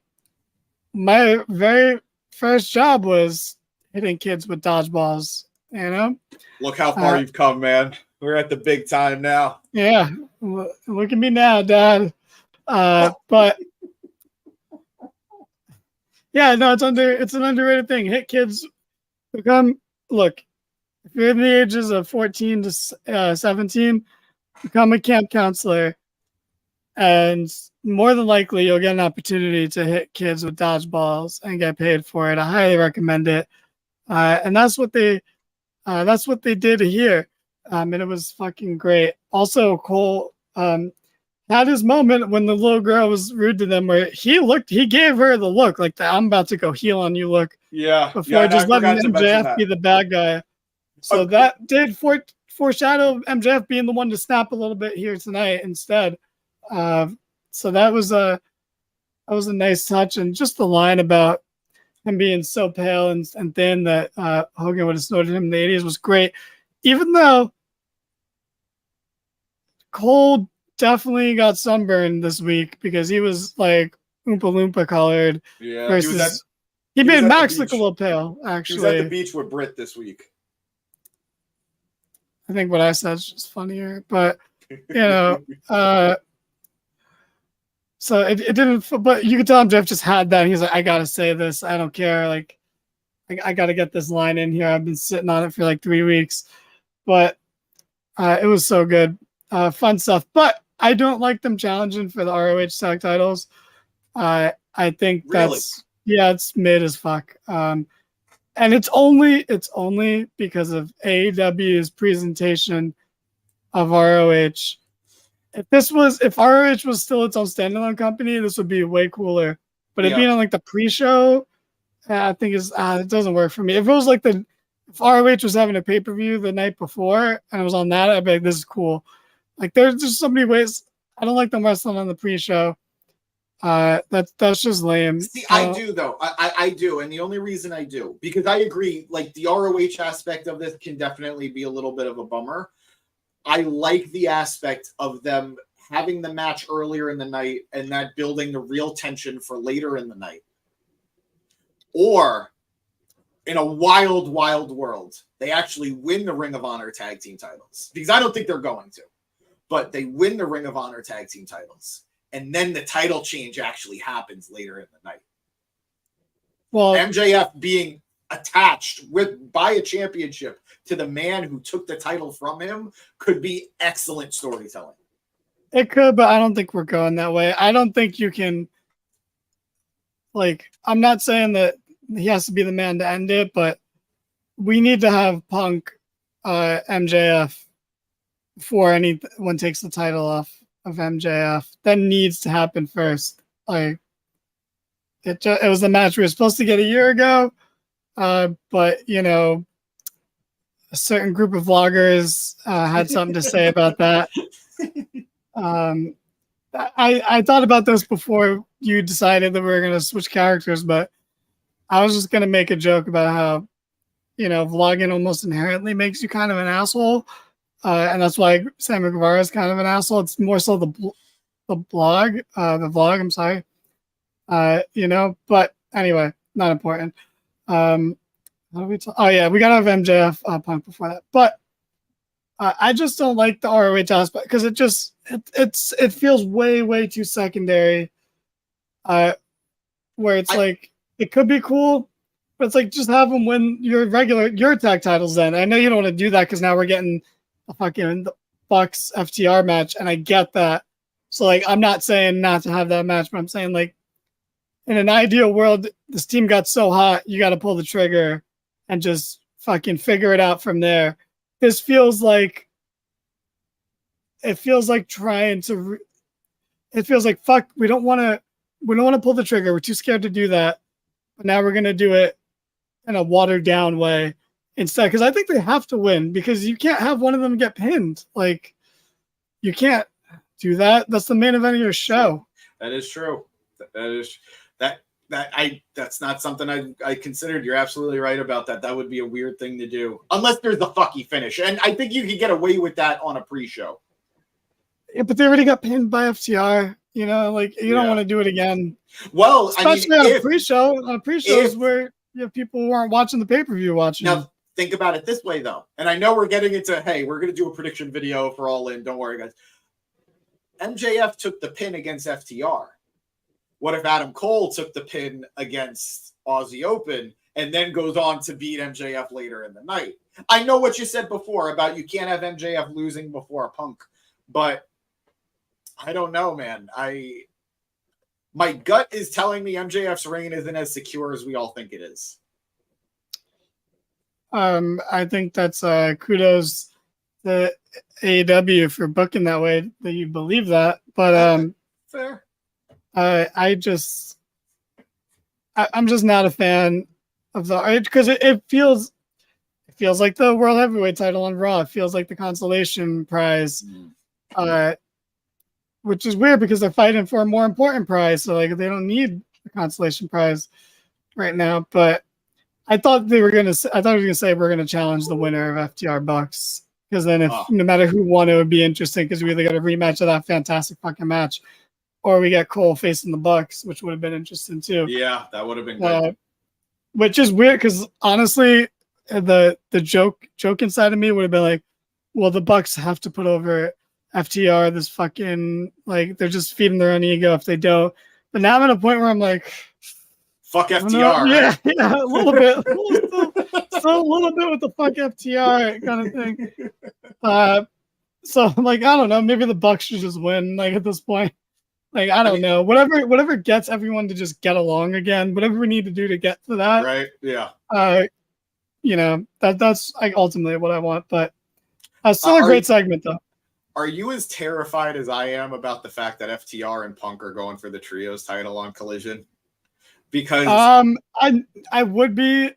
my very first job was hitting kids with dodgeballs. Look how far you've come, man. We're at the big time now. Yeah, look at me now, Dad. But yeah, no, it's an underrated thing. Hit kids. Look, if you're in the ages of 14 to 17, become a camp counselor, and more than likely you'll get an opportunity to hit kids with dodgeballs and get paid for it. I highly recommend it. And that's what they did here. And it was fucking great. Also, Cole had his moment when the little girl was rude to them, where he gave her the look, like the I'm about to go heel on you look. Yeah. Before just letting MJF be the bad guy. So that did foreshadow MJF being the one to snap a little bit here tonight instead. So that was a nice touch, and just the line about him being so pale and thin that Hogan would have snorted him in the 80s was great. Even though Cole definitely got sunburned this week because he was like Oompa Loompa colored. Yeah, versus he made Max look a little pale, actually. He was at the beach with Britt this week. I think what I said is just funnier, but so it didn't, but you could tell him Jeff just had that. He's like, I gotta say this. I don't care. Like, I gotta get this line in here. I've been sitting on it for like 3 weeks, but it was so good. Fun stuff. But I don't like them challenging for the ROH tag titles. I think it's mid as fuck. And it's only because of AEW's presentation of ROH. If ROH was still its own standalone company, this would be way cooler. But it being on like the pre-show, I think it doesn't work for me. If it was like if ROH was having a pay-per-view the night before and it was on that, I'd be like, this is cool. Like there's just so many ways. I don't like them wrestling on the pre-show. That's just lame. See, I do though. I do, and the only reason I do, because I agree, like the ROH aspect of this can definitely be a little bit of a bummer. I like the aspect of them having the match earlier in the night and that building the real tension for later in the night. Or in a wild, wild world, they actually win the Ring of Honor tag team titles. Because I don't think they're going to. But they win the Ring of Honor tag team titles. And then the title change actually happens later in the night. Well, MJF being attached by a championship to the man who took the title from him could be excellent storytelling. It could, but I don't think we're going that way. I don't think you can, like, I'm not saying that he has to be the man to end it, but we need to have Punk MJF before anyone takes the title off of MJF. That needs to happen first. Like, it was the match we were supposed to get a year ago, but, you know, a certain group of vloggers had something to say about that. I thought about this before you decided that we were going to switch characters, but I was just going to make a joke about how, you know, vlogging almost inherently makes you kind of an asshole. And that's why Sammy Guevara is kind of an asshole. It's more so the vlog, I'm sorry. You know, but anyway, not important. How do we oh yeah, we gotta have MJF Punk before that. But I just don't like the ROH aspect because it feels way too secondary. Where it's like it could be cool, but it's like just have them win your tag titles. Then I know you don't want to do that because now we're getting a fucking Bucks FTR match, and I get that. So like, I'm not saying not to have that match, but I'm saying like, in an ideal world, this team got so hot, you got to pull the trigger and just fucking figure it out from there. This feels like trying to. It feels like fuck. We don't want to pull the trigger. We're too scared to do that. But now we're gonna do it in a watered down way instead, because I think they have to win because you can't have one of them get pinned. Like, you can't do that. That's the main event of your show. That is true. That's not something I considered. You're absolutely right about that. That would be a weird thing to do unless there's the fucky finish, and I think you could get away with that on a pre-show. Yeah, but they already got pinned by FTR. You know, like you don't want to do it again. Well, especially on a pre-show. On a pre-show is where you have people who aren't watching the pay-per-view watching. Now, think about it this way, though, and I know we're getting into, hey, we're going to do a prediction video for All In. Don't worry, guys. MJF took the pin against FTR. What if Adam Cole took the pin against Aussie Open and then goes on to beat MJF later in the night? I know what you said before about you can't have MJF losing before a Punk, but I don't know, man. My gut is telling me MJF's reign isn't as secure as we all think it is. I think that's kudos to AEW for booking that way that you believe that, but fair. I'm just not a fan of the because it feels like the World Heavyweight title on Raw. It feels like the consolation prize, which is weird because they're fighting for a more important prize. So like they don't need the consolation prize right now. But I thought they were gonna say we're gonna challenge the winner of FTR Bucks, because then if no matter who won, it would be interesting because we either got a rematch of that fantastic fucking match, or we got Cole facing the Bucks, which would have been interesting too. Yeah, that would have been good. Which is weird because honestly, the joke inside of me would have been like, well, the Bucks have to put over FTR. This fucking, like, they're just feeding their own ego if they don't. But now I'm at a point where I'm like, fuck FTR. Right? Yeah, a little bit. Still a little bit with the fuck FTR kind of thing. So I'm like, I don't know. Maybe the Bucks should just win. Like at this point. Like, I don't know. Whatever gets everyone to just get along again, whatever we need to do to get to that. Right. Yeah. You know, that's like ultimately what I want. But still a great segment though. Are you as terrified as I am about the fact that FTR and Punk are going for the trios title on Collision? Because I would be,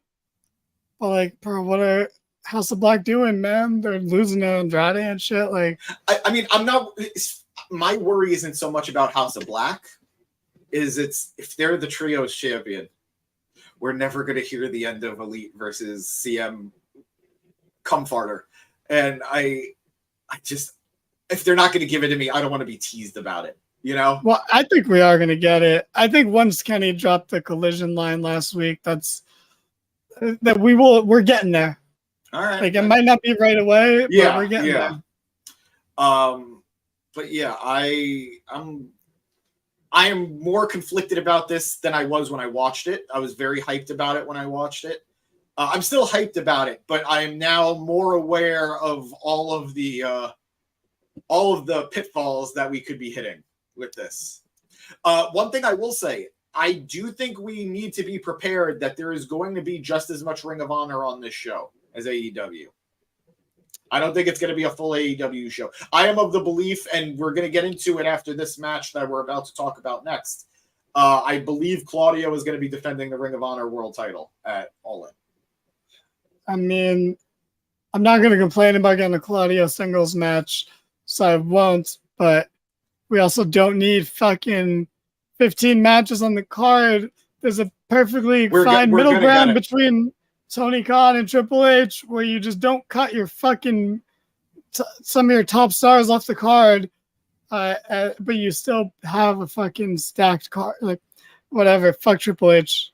but like, bro, what are House of Black doing, man? They're losing to Andrade and shit. Like, I mean, I'm not. My worry isn't so much about House of Black, it's if they're the trios champion, we're never going to hear the end of Elite versus CM Cumfarter. And I just, if they're not going to give it to me, I don't want to be teased about it. You know? Well, I think we are going to get it. I think once Kenny dropped the collision line last week, we're getting there. All right. Like, it might not be right away, but we're getting there. But yeah, I am more conflicted about this than I was when I watched it. I was very hyped about it when I watched it. I'm still hyped about it, but I am now more aware of all of the pitfalls that we could be hitting with this. One thing I will say, I do think we need to be prepared that there is going to be just as much Ring of Honor on this show as AEW. I don't think it's going to be a full AEW show. I am of the belief, and we're going to get into it after this match that we're about to talk about next. I believe Claudio is going to be defending the Ring of Honor World title at All In. I mean, I'm not going to complain about getting a Claudio singles match, so I won't, but we also don't need fucking 15 matches on the card. There's a perfectly fine middle ground between Tony Khan and Triple H where you just don't cut your fucking some of your top stars off the card, but you still have a fucking stacked card. Like, whatever. Fuck Triple H.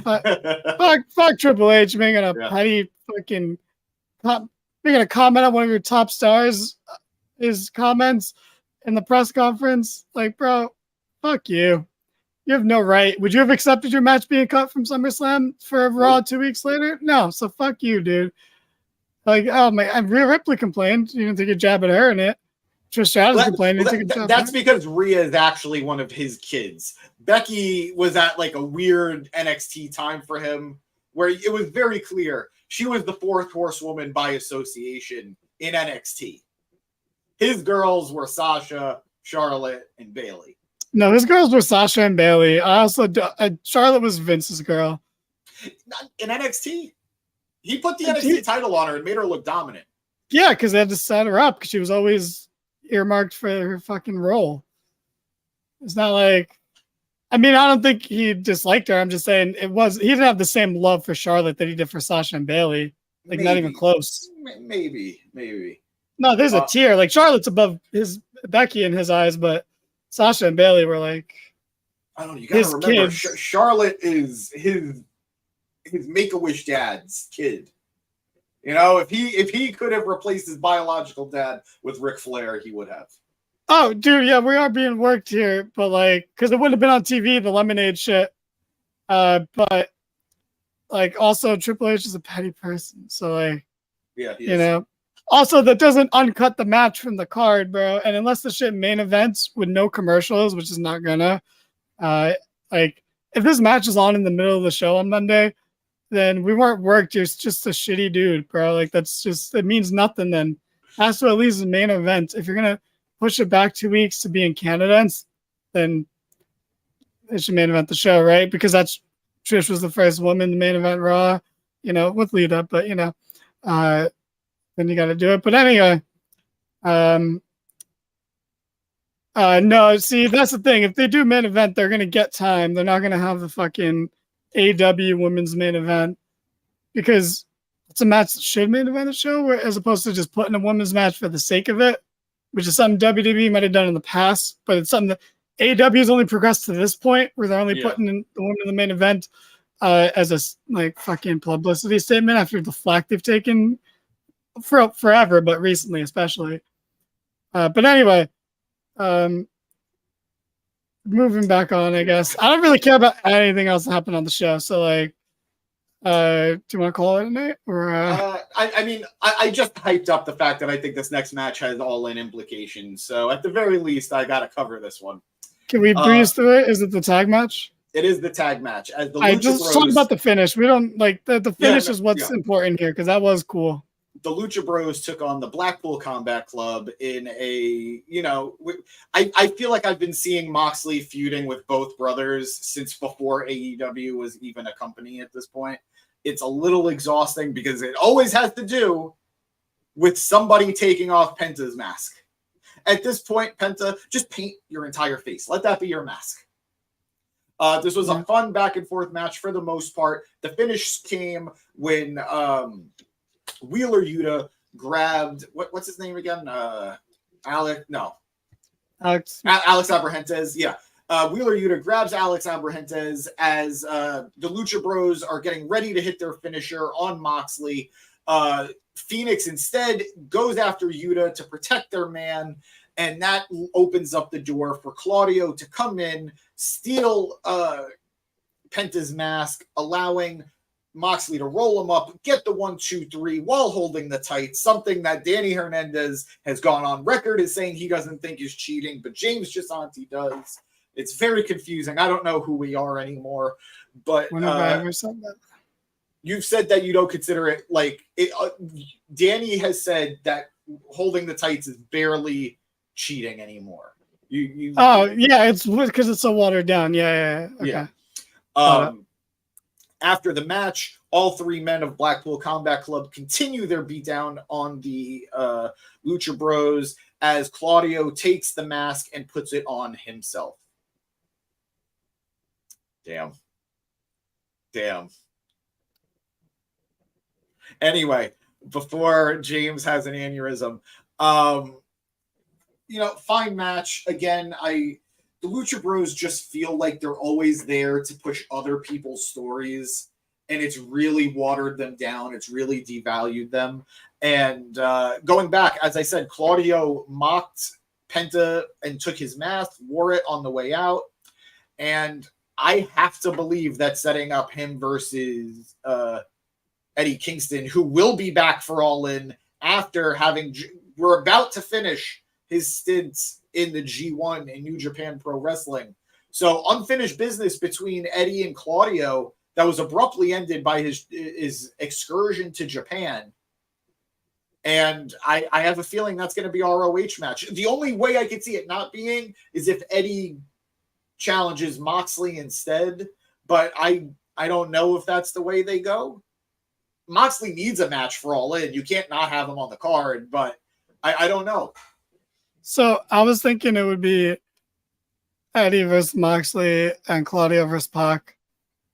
fuck Triple H making a petty fucking making a comment on one of your top stars. His comments in the press conference, like, bro, fuck you. You have no right. Would you have accepted your match being cut from SummerSlam for Raw 2 weeks later? No. So fuck you, dude. Like, oh my, Rhea Ripley complained. You didn't take a jab at her in it. Trish Stratus complained. That's because Rhea is actually one of his kids. Becky was at like a weird NXT time for him where it was very clear she was the fourth horsewoman by association in NXT. His girls were Sasha, Charlotte, and Bayley. No, his girls were Sasha and Bayley. I also Charlotte was Vince's girl. In NXT, he put the NXT title on her and made her look dominant. Yeah, because they had to set her up because she was always earmarked for her fucking role. It's not like, I mean, I don't think he disliked her. I'm just saying he didn't have the same love for Charlotte that he did for Sasha and Bayley. Like, not even close. Maybe. No, there's a tier. Like, Charlotte's above Becky in his eyes, but Sasha and Bayley were like, I don't know. You gotta remember, Charlotte is his Make-A-Wish dad's kid. You know, if he could have replaced his biological dad with Ric Flair, he would have. Oh, dude, yeah, we are being worked here, but like, because it wouldn't have been on TV, the Lemonade shit. But like, also Triple H is a petty person, so like, yeah, you know. Also, that doesn't uncut the match from the card, bro. And unless the shit main events with no commercials, which is not gonna, like, if this match is on in the middle of the show on Monday, then we weren't worked. You're just a shitty dude, bro. Like, it means nothing then. It has to at least the main event. If you're gonna push it back 2 weeks to be in Canada, then it should main event the show, right? Because Trish was the first woman to main event Raw, you know, with lead up, but you know, then you got to do it. But anyway, no, see, that's the thing. If they do main event, they're going to get time. They're not going to have the fucking AEW women's main event because it's a match that should main event a show as opposed to just putting a women's match for the sake of it, which is something WWE might have done in the past, but it's something that AEW has only progressed to this point where they're only putting in the women in the main event as a like fucking publicity statement after the flack they've taken for forever, but recently especially. But anyway, moving back on, I guess. I don't really care about anything else that happened on the show. So like, do you want to call it a night? Or I mean, I just hyped up the fact that I think this next match has all-in implications. So at the very least, I got to cover this one. Can we breeze through it? Is it the tag match? It is the tag match. As the I just talk about the finish. We don't like the finish is what's important here because that was cool. The Lucha Bros took on the Blackpool Combat Club in a, you know, I feel like I've been seeing Moxley feuding with both brothers since before AEW was even a company at this point. It's a little exhausting because it always has to do with somebody taking off Penta's mask. At this point, Penta, just paint your entire face. Let that be your mask. This was a fun back and forth match for the most part. The finish came when Wheeler Yuta grabbed what's his name again? Alex Alex. Abrahantes, yeah. Wheeler Yuta grabs Alex Abrahantes as the Lucha Bros are getting ready to hit their finisher on Moxley. Phoenix instead goes after Yuta to protect their man, and that opens up the door for Claudio to come in, steal Penta's mask, allowing Moxley to roll him up, get the 1-2-3 while holding the tights, something that Danny Hernandez has gone on record as saying he doesn't think is cheating, but James Gisanti does. It's very confusing. I don't know who we are anymore, but When have I ever said that? You've said that you don't consider it like it. Danny has said that holding the tights is barely cheating anymore. Oh yeah, it's because it's so watered down. Yeah. Okay. Yeah. After the match, all three men of Blackpool Combat Club continue their beatdown on the Lucha Bros as Claudio takes the mask and puts it on himself. Damn. Anyway, before James has an aneurysm, fine match. Again, the Lucha Bros just feel like they're always there to push other people's stories, and it's really watered them down. It's really devalued them. And going back, as I said, Claudio mocked Penta and took his mask, wore it on the way out, and I have to believe that setting up him versus Eddie Kingston, who will be back for All In after we're about to finish his stints in the G1 in New Japan Pro Wrestling. So unfinished business between Eddie and Claudio that was abruptly ended by his excursion to Japan. And I have a feeling that's going to be our ROH match. The only way I could see it not being is if Eddie challenges Moxley instead, but I don't know if that's the way they go. Moxley needs a match for All In. You can't not have him on the card, but I don't know. So I was thinking it would be Eddie versus Moxley and Claudio versus Pac,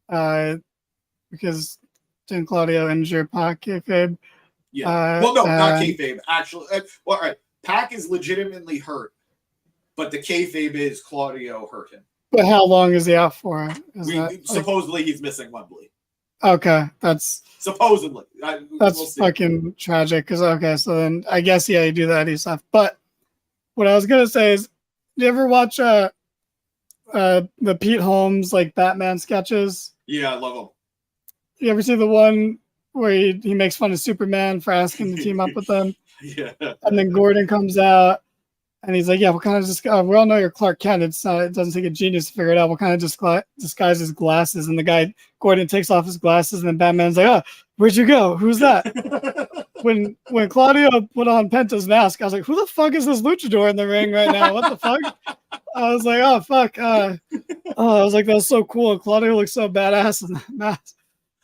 because didn't Claudio injure Pac kayfabe? Yeah. Well, no, not kayfabe. Actually, all right. Pac is legitimately hurt, but the kayfabe is Claudio hurt him. But how long is he out for? Supposedly he's missing Wembley. Okay, that's supposedly. We'll fucking tragic. Because so then I guess you do the Eddie stuff. But what I was gonna say is, do you ever watch the Pete Holmes Batman sketches? Yeah, I love them. You ever see the one where he makes fun of Superman for asking to team up with them? Yeah. And then Gordon comes out and he's like, "Yeah, what kind of we all know you're Clark Kent. It doesn't take a genius to figure it out. What kind of disguise his glasses?" And the guy Gordon takes off his glasses, and then Batman's like, "Oh, where'd you go? Who's that?" when Claudio put on Penta's mask, I was like, "Who the fuck is this luchador in the ring right now? What the fuck?" I was like, "Oh fuck!" I was like, "That was so cool." Claudio looks so badass in that mask.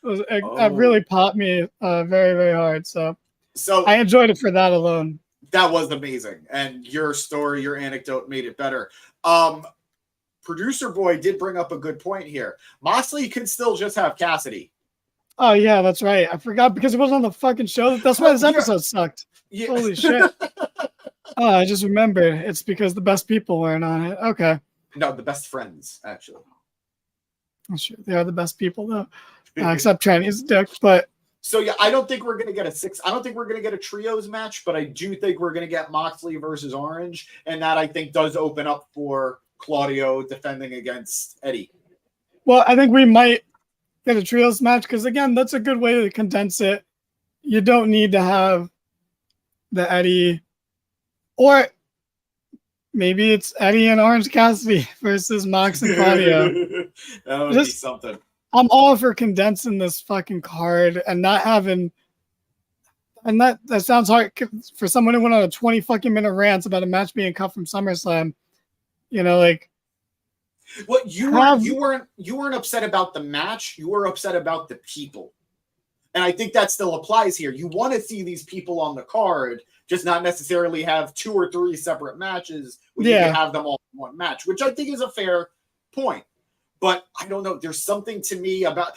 It really popped me very, very hard. So I enjoyed it for that alone. That was amazing. And your story, your anecdote made it better. Producer Boy did bring up a good point here. Moxley can still just have Cassidy. Oh, yeah, that's right. I forgot because it was on the fucking show. That's why this episode sucked. Yeah. Holy shit. I just remembered. It's because the best people weren't on it. Okay. No, the best friends, actually. Sure, they are the best people, though. Except Tranny's dick, but... So, yeah, I don't think we're going to get I don't think we're going to get a trios match, but I do think we're going to get Moxley versus Orange, and that I think does open up for Claudio defending against Eddie. Well, I think we might get a trios match, because, again, that's a good way to condense it. You don't need to have the Eddie, or maybe it's Eddie and Orange Cassidy versus Mox and Claudio. That would be something. I'm all for condensing this fucking card and not having, and that sounds hard for someone who went on a 20 fucking minute rant about a match being cut from SummerSlam. Well, you weren't upset about the match. You were upset about the people, and I think that still applies here. You want to see these people on the card, just not necessarily have 2 or 3 separate matches. You can have them all in one match, which I think is a fair point. But I don't know. There's something to me about.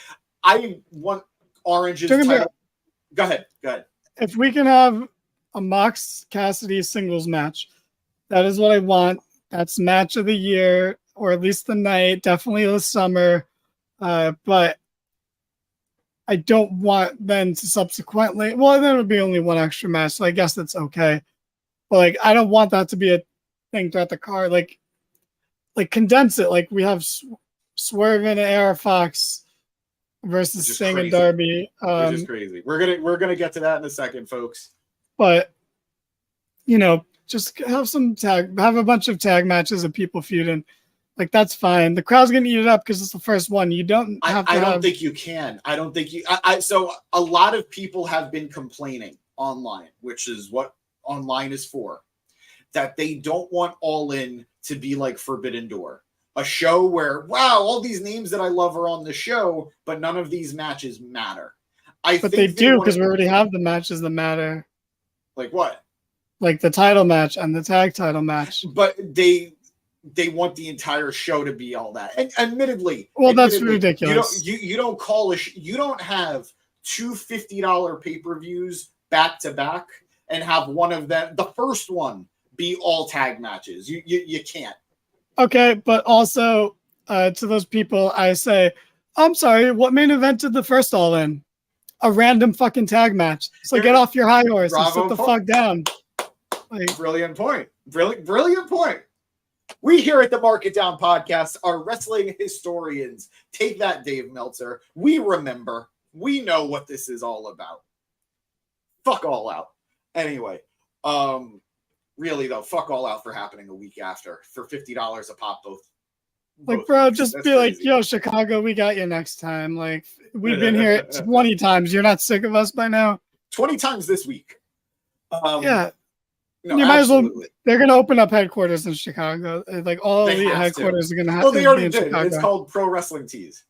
I want Orange's title. Go ahead. If we can have a Mox Cassidy singles match, That is what I want. That's match of the year, or at least the night, definitely the summer. But I don't want then to subsequently, well, then it would be only one extra match, so I guess that's okay. But like, I don't want that to be a thing throughout the card. Like condense it. Like we have Swerve and AR Fox versus Sting and Darby. Which is crazy. We're gonna get to that in a second, folks. But just have a bunch of tag matches of people feuding. Like that's fine. The crowd's gonna eat it up because it's the first one. You don't have to. I don't think you can. I don't think you. So a lot of people have been complaining online, which is what online is for, that they don't want All In to be like Forbidden Door, a show where all these names that I love are on the show, but none of these matches matter. But they do, because we already have the matches that matter. Like what? Like the title match and the tag title match. But they want the entire show to be all that. And admittedly, that's ridiculous. You don't call you don't have two $50 pay-per-views back to back and have one of them, the first one, be all tag matches. You can't. Okay, but also to those people, I say, I'm sorry, what main event did the first All In? A random fucking tag match. So get off your high horse and sit the fuck down. Brilliant point. Brilliant point. We here at the Mark It Down podcast are wrestling historians. Take that, Dave Meltzer. We remember. We know what this is all about. Fuck All Out. Anyway, really though, fuck All Out for happening a week after for $50 a pop. Both bro, just be crazy. Like, yo, Chicago, we got you next time. Like, we've been here 20 times. You're not sick of us by now? 20 times this week. Yeah. No, you might as well. They're going to open up headquarters in Chicago. Like, all the headquarters are going to have to they already did. Chicago. It's called Pro Wrestling Tees.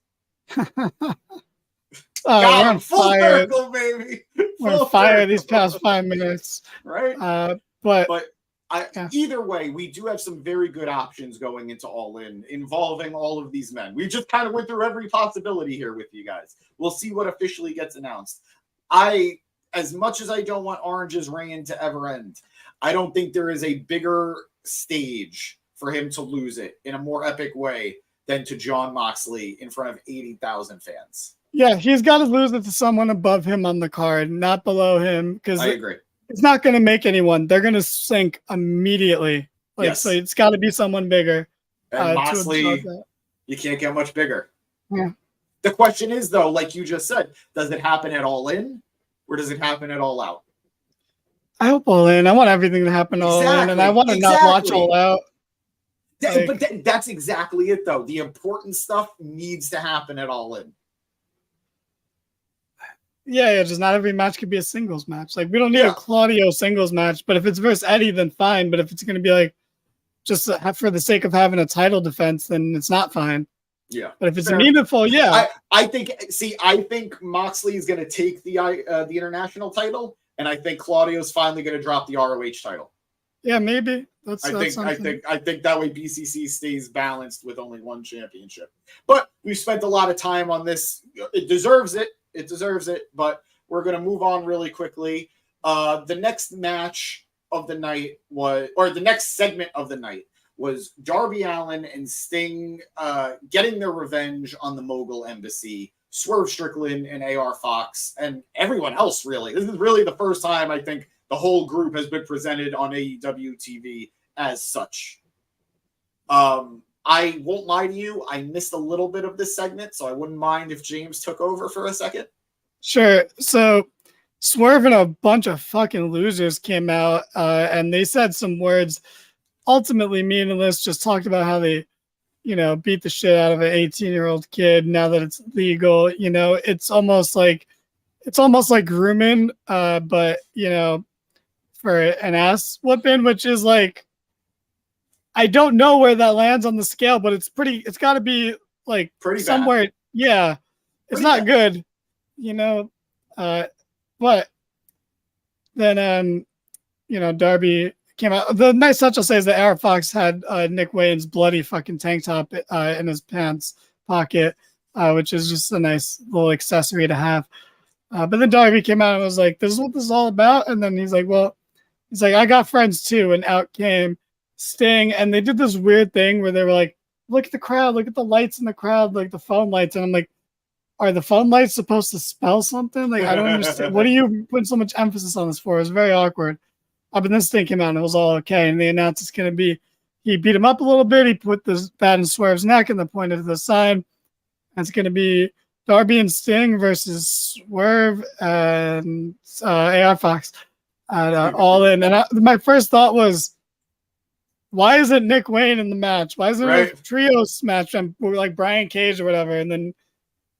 We're full circle, baby. We're fire these past 5 minutes. Right? But either way, we do have some very good options going into All In involving all of these men. We just kind of went through every possibility here with you guys. We'll see what officially gets announced. As much as I don't want Orange's reign to ever end, I don't think there is a bigger stage for him to lose it in a more epic way than to Jon Moxley in front of 80,000 fans. Yeah, he's got to lose it to someone above him on the card, not below him. Because I agree. It's not going to make anyone. They're going to sink immediately. So it's got to be someone bigger. And Moxley, you can't get much bigger. Yeah. The question is, though, like you just said, does it happen at All In or does it happen at All Out? I hope All In. I want everything to happen All In, and I want to not watch All Out. But that's exactly it, though. The important stuff needs to happen at All In. Yeah, just not every match could be a singles match. Like, we don't need a Claudio singles match, but if it's versus Eddie, then fine. But if it's going to be like just for the sake of having a title defense, then it's not fine. Yeah. But if it's meaningful, I think Moxley is going to take the international title, and I think Claudio's finally going to drop the ROH title. Yeah, maybe. I think that way BCC stays balanced with only one championship. But we spent a lot of time on this. It deserves it. It deserves it, but we're going to move on really quickly. The next match of the night the next segment of the night was Darby Allin and Sting getting their revenge on the Mogul Embassy, Swerve Strickland and AR Fox, and everyone else, really. This is really the first time I think the whole group has been presented on AEW TV as such. I won't lie to you. I missed a little bit of this segment, so I wouldn't mind if James took over for a second. Sure. So Swerve and a bunch of fucking losers came out, and they said some words ultimately meaningless, just talked about how they, beat the shit out of an 18-year-old kid now that it's legal. It's almost like grooming, but, for an ass whooping, which is like, I don't know where that lands on the scale, but it's got to be like pretty somewhere. Bad. Yeah, it's not good, but then, Darby came out. The nice touch I'll say is that AR Fox had Nick Wayne's bloody fucking tank top in his pants pocket, which is just a nice little accessory to have. But then Darby came out and was like, this is what this is all about. And then he's like, I got friends too. And out came Sting, and they did this weird thing where they were like, look at the crowd, look at the lights in the crowd, like the phone lights. And I'm like, are the phone lights supposed to spell something? Like, I don't understand. What are you putting so much emphasis on this for? It was very awkward. But then this thing came out and it was all okay. And they announced it's going to be, he beat him up a little bit. He put the bat in Swerve's neck and then pointed to the sign. And it's going to be Darby and Sting versus Swerve and AR Fox at All In. And my first thought was, why isn't Nick Wayne in the match? Why isn't it a trios match like Brian Cage or whatever? And then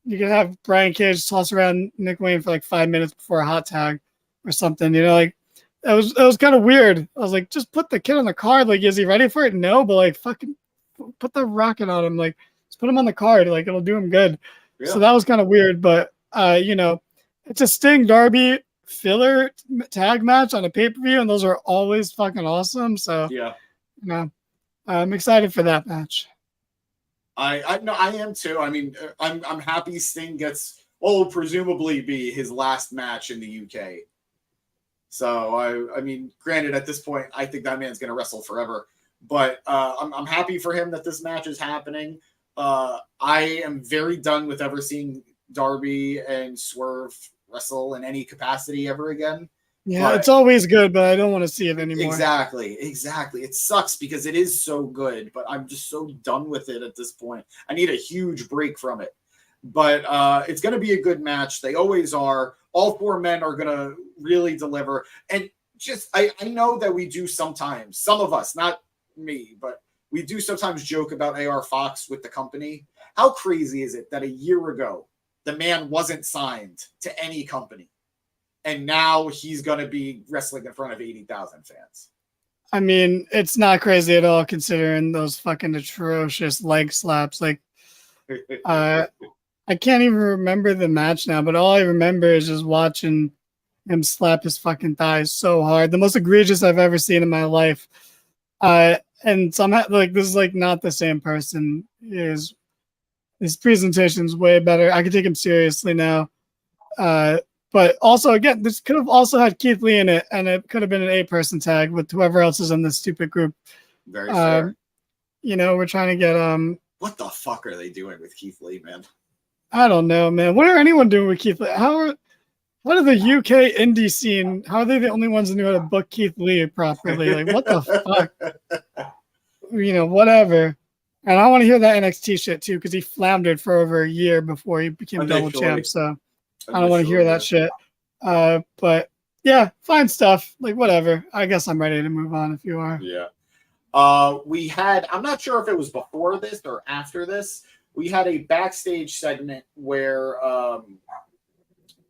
you can have Brian Cage toss around Nick Wayne for like 5 minutes before a hot tag or something. You know, like it was kind of weird. I was like, just put the kid on the card. Like, is he ready for it? No, but like fucking put the rocket on him. Like, just put him on the card. Like, it'll do him good. Yeah. So that was kind of weird. But you know, it's a Sting Darby filler tag match on a pay-per-view, and those are always fucking awesome. So yeah. No, I'm excited for that match. I am too. I mean, I'm happy Sting gets presumably be his last match in the UK. So I mean, granted, at this point, I think that man's gonna wrestle forever. But I'm happy for him that this match is happening. I am very done with ever seeing Darby and Swerve wrestle in any capacity ever again. Yeah, it's always good, but I don't want to see it anymore. Exactly. It sucks because it is so good, but I'm just so done with it at this point. I need a huge break from it. But it's going to be a good match. They always are. All four men are going to really deliver. And just, I know that we do sometimes, some of us, not me, but we do sometimes joke about AR Fox with the company. How crazy is it that a year ago, the man wasn't signed to any company? And now he's going to be wrestling in front of 80,000 fans. I mean, it's not crazy at all considering those fucking atrocious leg slaps. Like, I can't even remember the match now, but all I remember is just watching him slap his fucking thighs so hard. The most egregious I've ever seen in my life. And somehow, like, this is like not the same person. His presentation's way better. I can take him seriously now. But also, again, this could have also had Keith Lee in it, and it could have been an 8-person tag with whoever else is in this stupid group. Very fair. You know, we're trying to get What the fuck are they doing with Keith Lee, man? I don't know, man. What are anyone doing with Keith Lee? What are the UK indie scene? How are they the only ones that knew how to book Keith Lee properly? Like, what the fuck? You know, whatever. And I want to hear that NXT shit too, because he floundered for over a year before he became double champ. So I don't want to hear that shit. But yeah, fine stuff. Like, whatever. I guess I'm ready to move on if you are. Yeah. We had, I'm not sure if it was before this or after this, we had a backstage segment where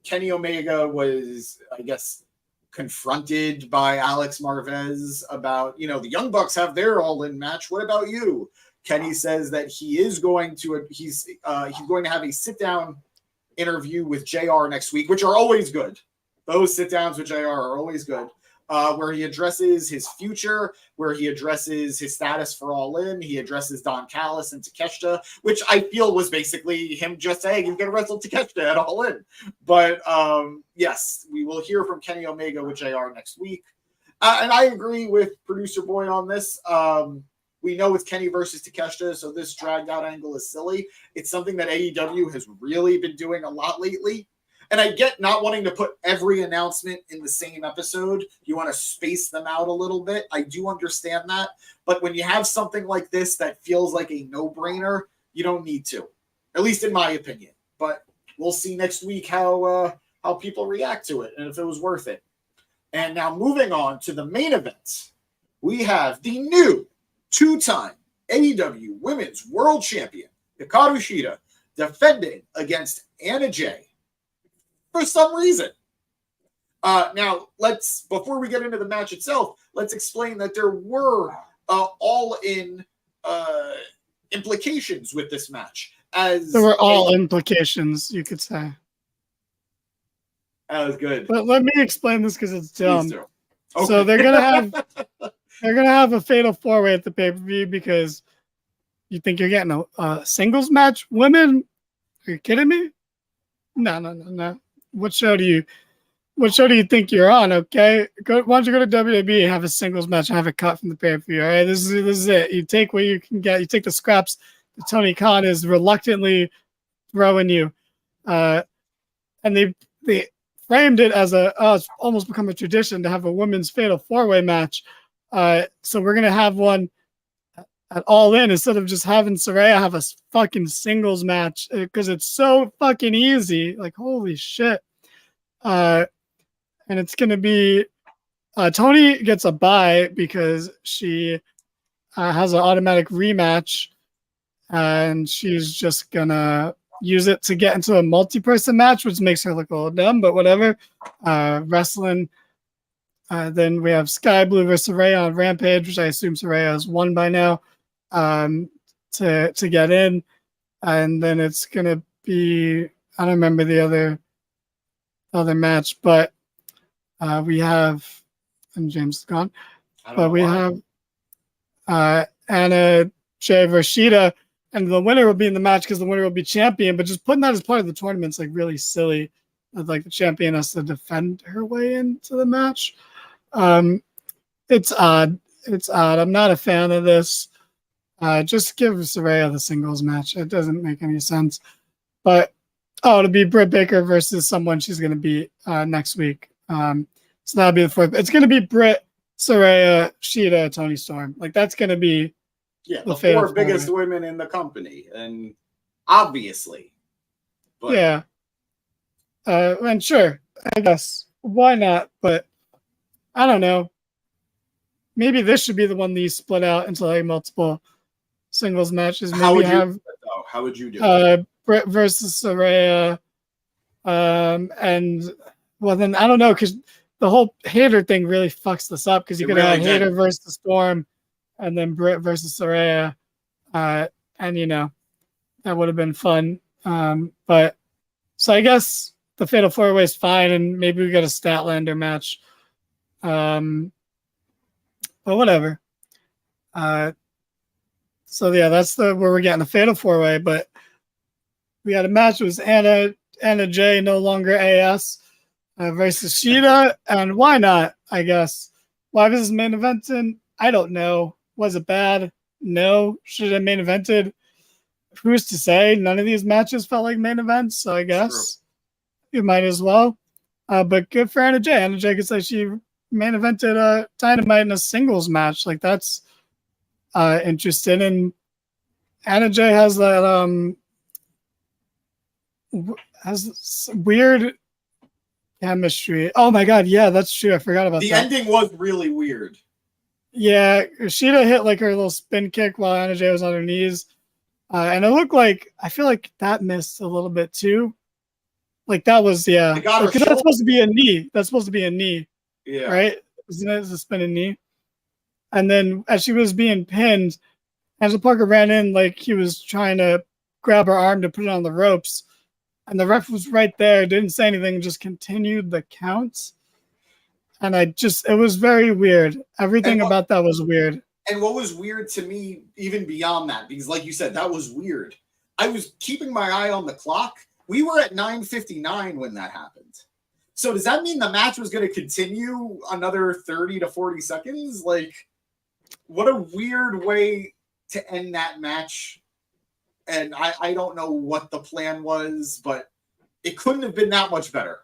Kenny Omega was, I guess, confronted by Alex Marvez about, you know, the Young Bucks have their all-in match. What about you? Kenny says that he is going to, he's going to have a sit-down interview with JR next week, which are always good. Those sit-downs with JR are always good. Where he addresses his future, where he addresses his status for All In. He addresses Don Callis and Takeshita, which I feel was basically him just saying he's going to wrestle Takeshita at All In. But yes, we will hear from Kenny Omega with JR next week. And I agree with Producer Boy on this. We know it's Kenny versus Takeshita, so this dragged out angle is silly. It's something that AEW has really been doing a lot lately. And I get not wanting to put every announcement in the same episode. You want to space them out a little bit. I do understand that. But when you have something like this that feels like a no-brainer, you don't need to. At least in my opinion. But we'll see next week how people react to it and if it was worth it. And now moving on to the main event, we have the new two-time AEW Women's World Champion, Hikaru Shida, defending against AnnaJay. For some reason. Now, before we get into the match itself, let's explain that there were all-in implications with this match. There were all implications, you could say. That was good. But let me explain this because it's dumb. Okay. So they're gonna have a fatal 4-way at the pay-per-view because you think you're getting a singles match, women? Are you kidding me? No. What show do you what show do you think you're on? Okay, why don't you go to WWE and have a singles match and have it cut from the pay-per-view? All right, this is it. You take what you can get. You take the scraps that Tony Khan is reluctantly throwing you, and they framed it as it's almost become a tradition to have a women's fatal 4-way match. So we're gonna have one at All In instead of just having Saraya have a fucking singles match because it's so fucking easy. Like holy shit. And it's gonna be Tony gets a bye because she has an automatic rematch, and she's just gonna use it to get into a multi-person match, which makes her look a little dumb, but whatever. Wrestling. Then we have Sky Blue versus Saraya on Rampage, which I assume Saraya has won by now, to get in. And then it's gonna be, I don't remember the other match, but we have, and James is gone, but we have AnnaJay versus Shida, and the winner will be in the match because the winner will be champion. But just putting that as part of the tournament's like really silly. Like the champion has to defend her way into the match. It's odd. I'm not a fan of this. Just give Saraya the singles match. It doesn't make any sense. But it'll be Britt Baker versus someone she's going to beat next week. So that'll be the fourth. It's going to be Britt, Saraya, Shida, Toni Storm. Like that's going to be the four biggest women in the company, and obviously, but yeah. And sure, I guess why not? But I don't know. Maybe this should be the one that you split out into like multiple singles matches. Maybe how would you do it? Britt versus Saraya, and well then I don't know because the whole Hater thing really fucks this up because you could have Hater versus Storm, and then Britt versus Saraya, and you know that would have been fun. But so I guess the Fatal 4-Way is fine, and maybe we got a Statlander match. But whatever. So yeah, that's where we're getting the Fatal 4-Way. But we had a match. It was AnnaJay, no longer AS, versus Shida, and why not? I guess. Why was this main evented? I don't know. Was it bad? No. Should have main evented? Who's to say? None of these matches felt like main events, so I guess you might as well. But good for AnnaJay. AnnaJay could say she main evented Dynamite in a singles match. Like that's interesting. And AnnaJay has that has weird chemistry. Oh my god, yeah, that's true. I forgot about the that. ending was really weird. Yeah, Shida hit like her little spin kick while AnnaJay was on her knees. And it looked like, I feel like that missed a little bit too. Like that was, yeah. Because that's supposed to be a knee. That's supposed to be a knee. Yeah. Right? Isn't it a spinning knee? And then as she was being pinned, Angela Parker ran in like he was trying to grab her arm to put it on the ropes. And the ref was right there, didn't say anything, just continued the counts. And it was very weird. Everything about that was weird. And what was weird to me, even beyond that, because like you said, that was weird. I was keeping my eye on the clock. We were at 9:59 when that happened. So does that mean the match was going to continue another 30 to 40 seconds? Like, what a weird way to end that match. And I don't know what the plan was, but it couldn't have been that much better.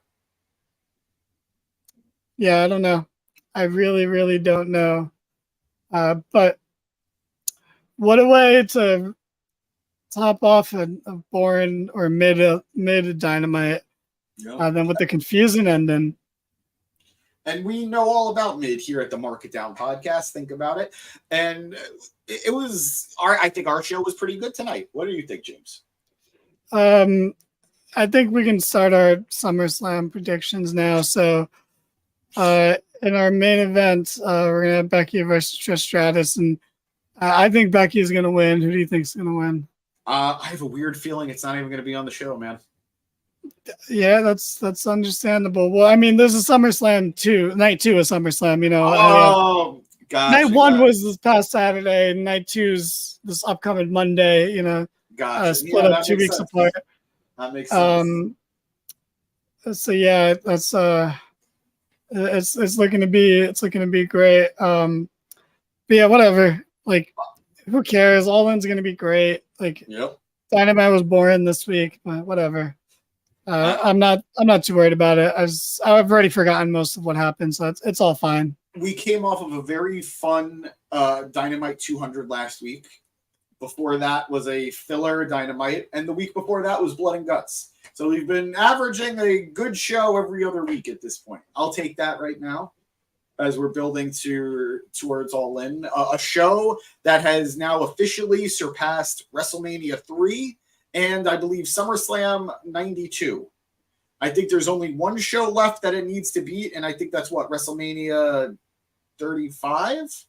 Yeah, I don't know. I really, really don't know. But what a way to top off a boring or mid Dynamite. Yep. Then with the confusing ending. And we know all about mid here at the Mark It Down podcast. Think about it. And it was I think our show was pretty good tonight. What do you think, James? I think we can start our SummerSlam predictions now. So in our main event, we're gonna have Becky versus Trish Stratus, and I think Becky's gonna win. Who do you think's gonna win? I have a weird feeling it's not even gonna be on the show, man. Yeah, that's understandable. Well, I mean, there's a SummerSlam too. Night 2 is SummerSlam, you know. Oh, gotcha, Night 1 was this past Saturday, and Night 2's this upcoming Monday. You know, split up 2 weeks apart. That makes sense. So yeah, that's It's looking to be great. But yeah, whatever. Like, who cares? All In's gonna be great. Like, Yep. Dynamite was boring this week, but whatever. I'm not too worried about it. I've already forgotten most of what happened, so it's all fine. We came off of a very fun Dynamite 200 last week. Before that was a filler Dynamite, and the week before that was Blood and Guts. So we've been averaging a good show every other week at this point. I'll take that right now as we're building towards All In. A show that has now officially surpassed WrestleMania 3 and I believe SummerSlam 92. I think there's only one show left that it needs to beat, and I think that's what, WrestleMania 35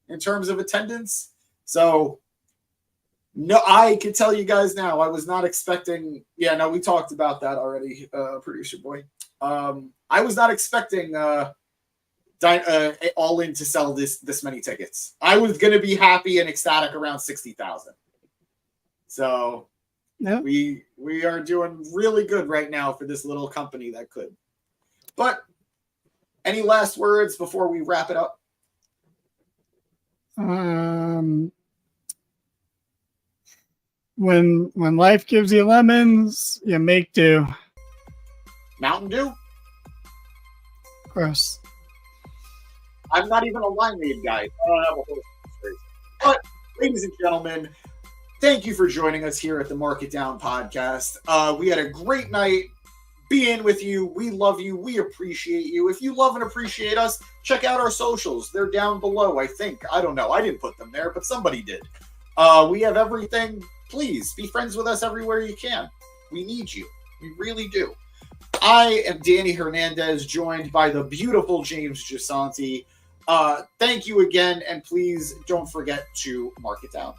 in terms of attendance. So, no, I can tell you guys now, I was not expecting. Yeah, no, we talked about that already, producer boy. I was not expecting All In to sell this many tickets. I was going to be happy and ecstatic around 60,000. So, yeah, we are doing really good right now for this little company that could. But any last words before we wrap it up? When life gives you lemons, you make do. Mountain Dew? Gross. I'm not even a limeade guy. I don't have a whole story. But, ladies and gentlemen, thank you for joining us here at the Mark It Down podcast. We had a great night being with you. We love you. We appreciate you. If you love and appreciate us, check out our socials. They're down below, I think. I don't know. I didn't put them there, but somebody did. We have everything. Please be friends with us everywhere you can. We need you. We really do. I am Danny Hernandez, joined by the beautiful James Gisanti. Thank you again, and please don't forget to mark it down.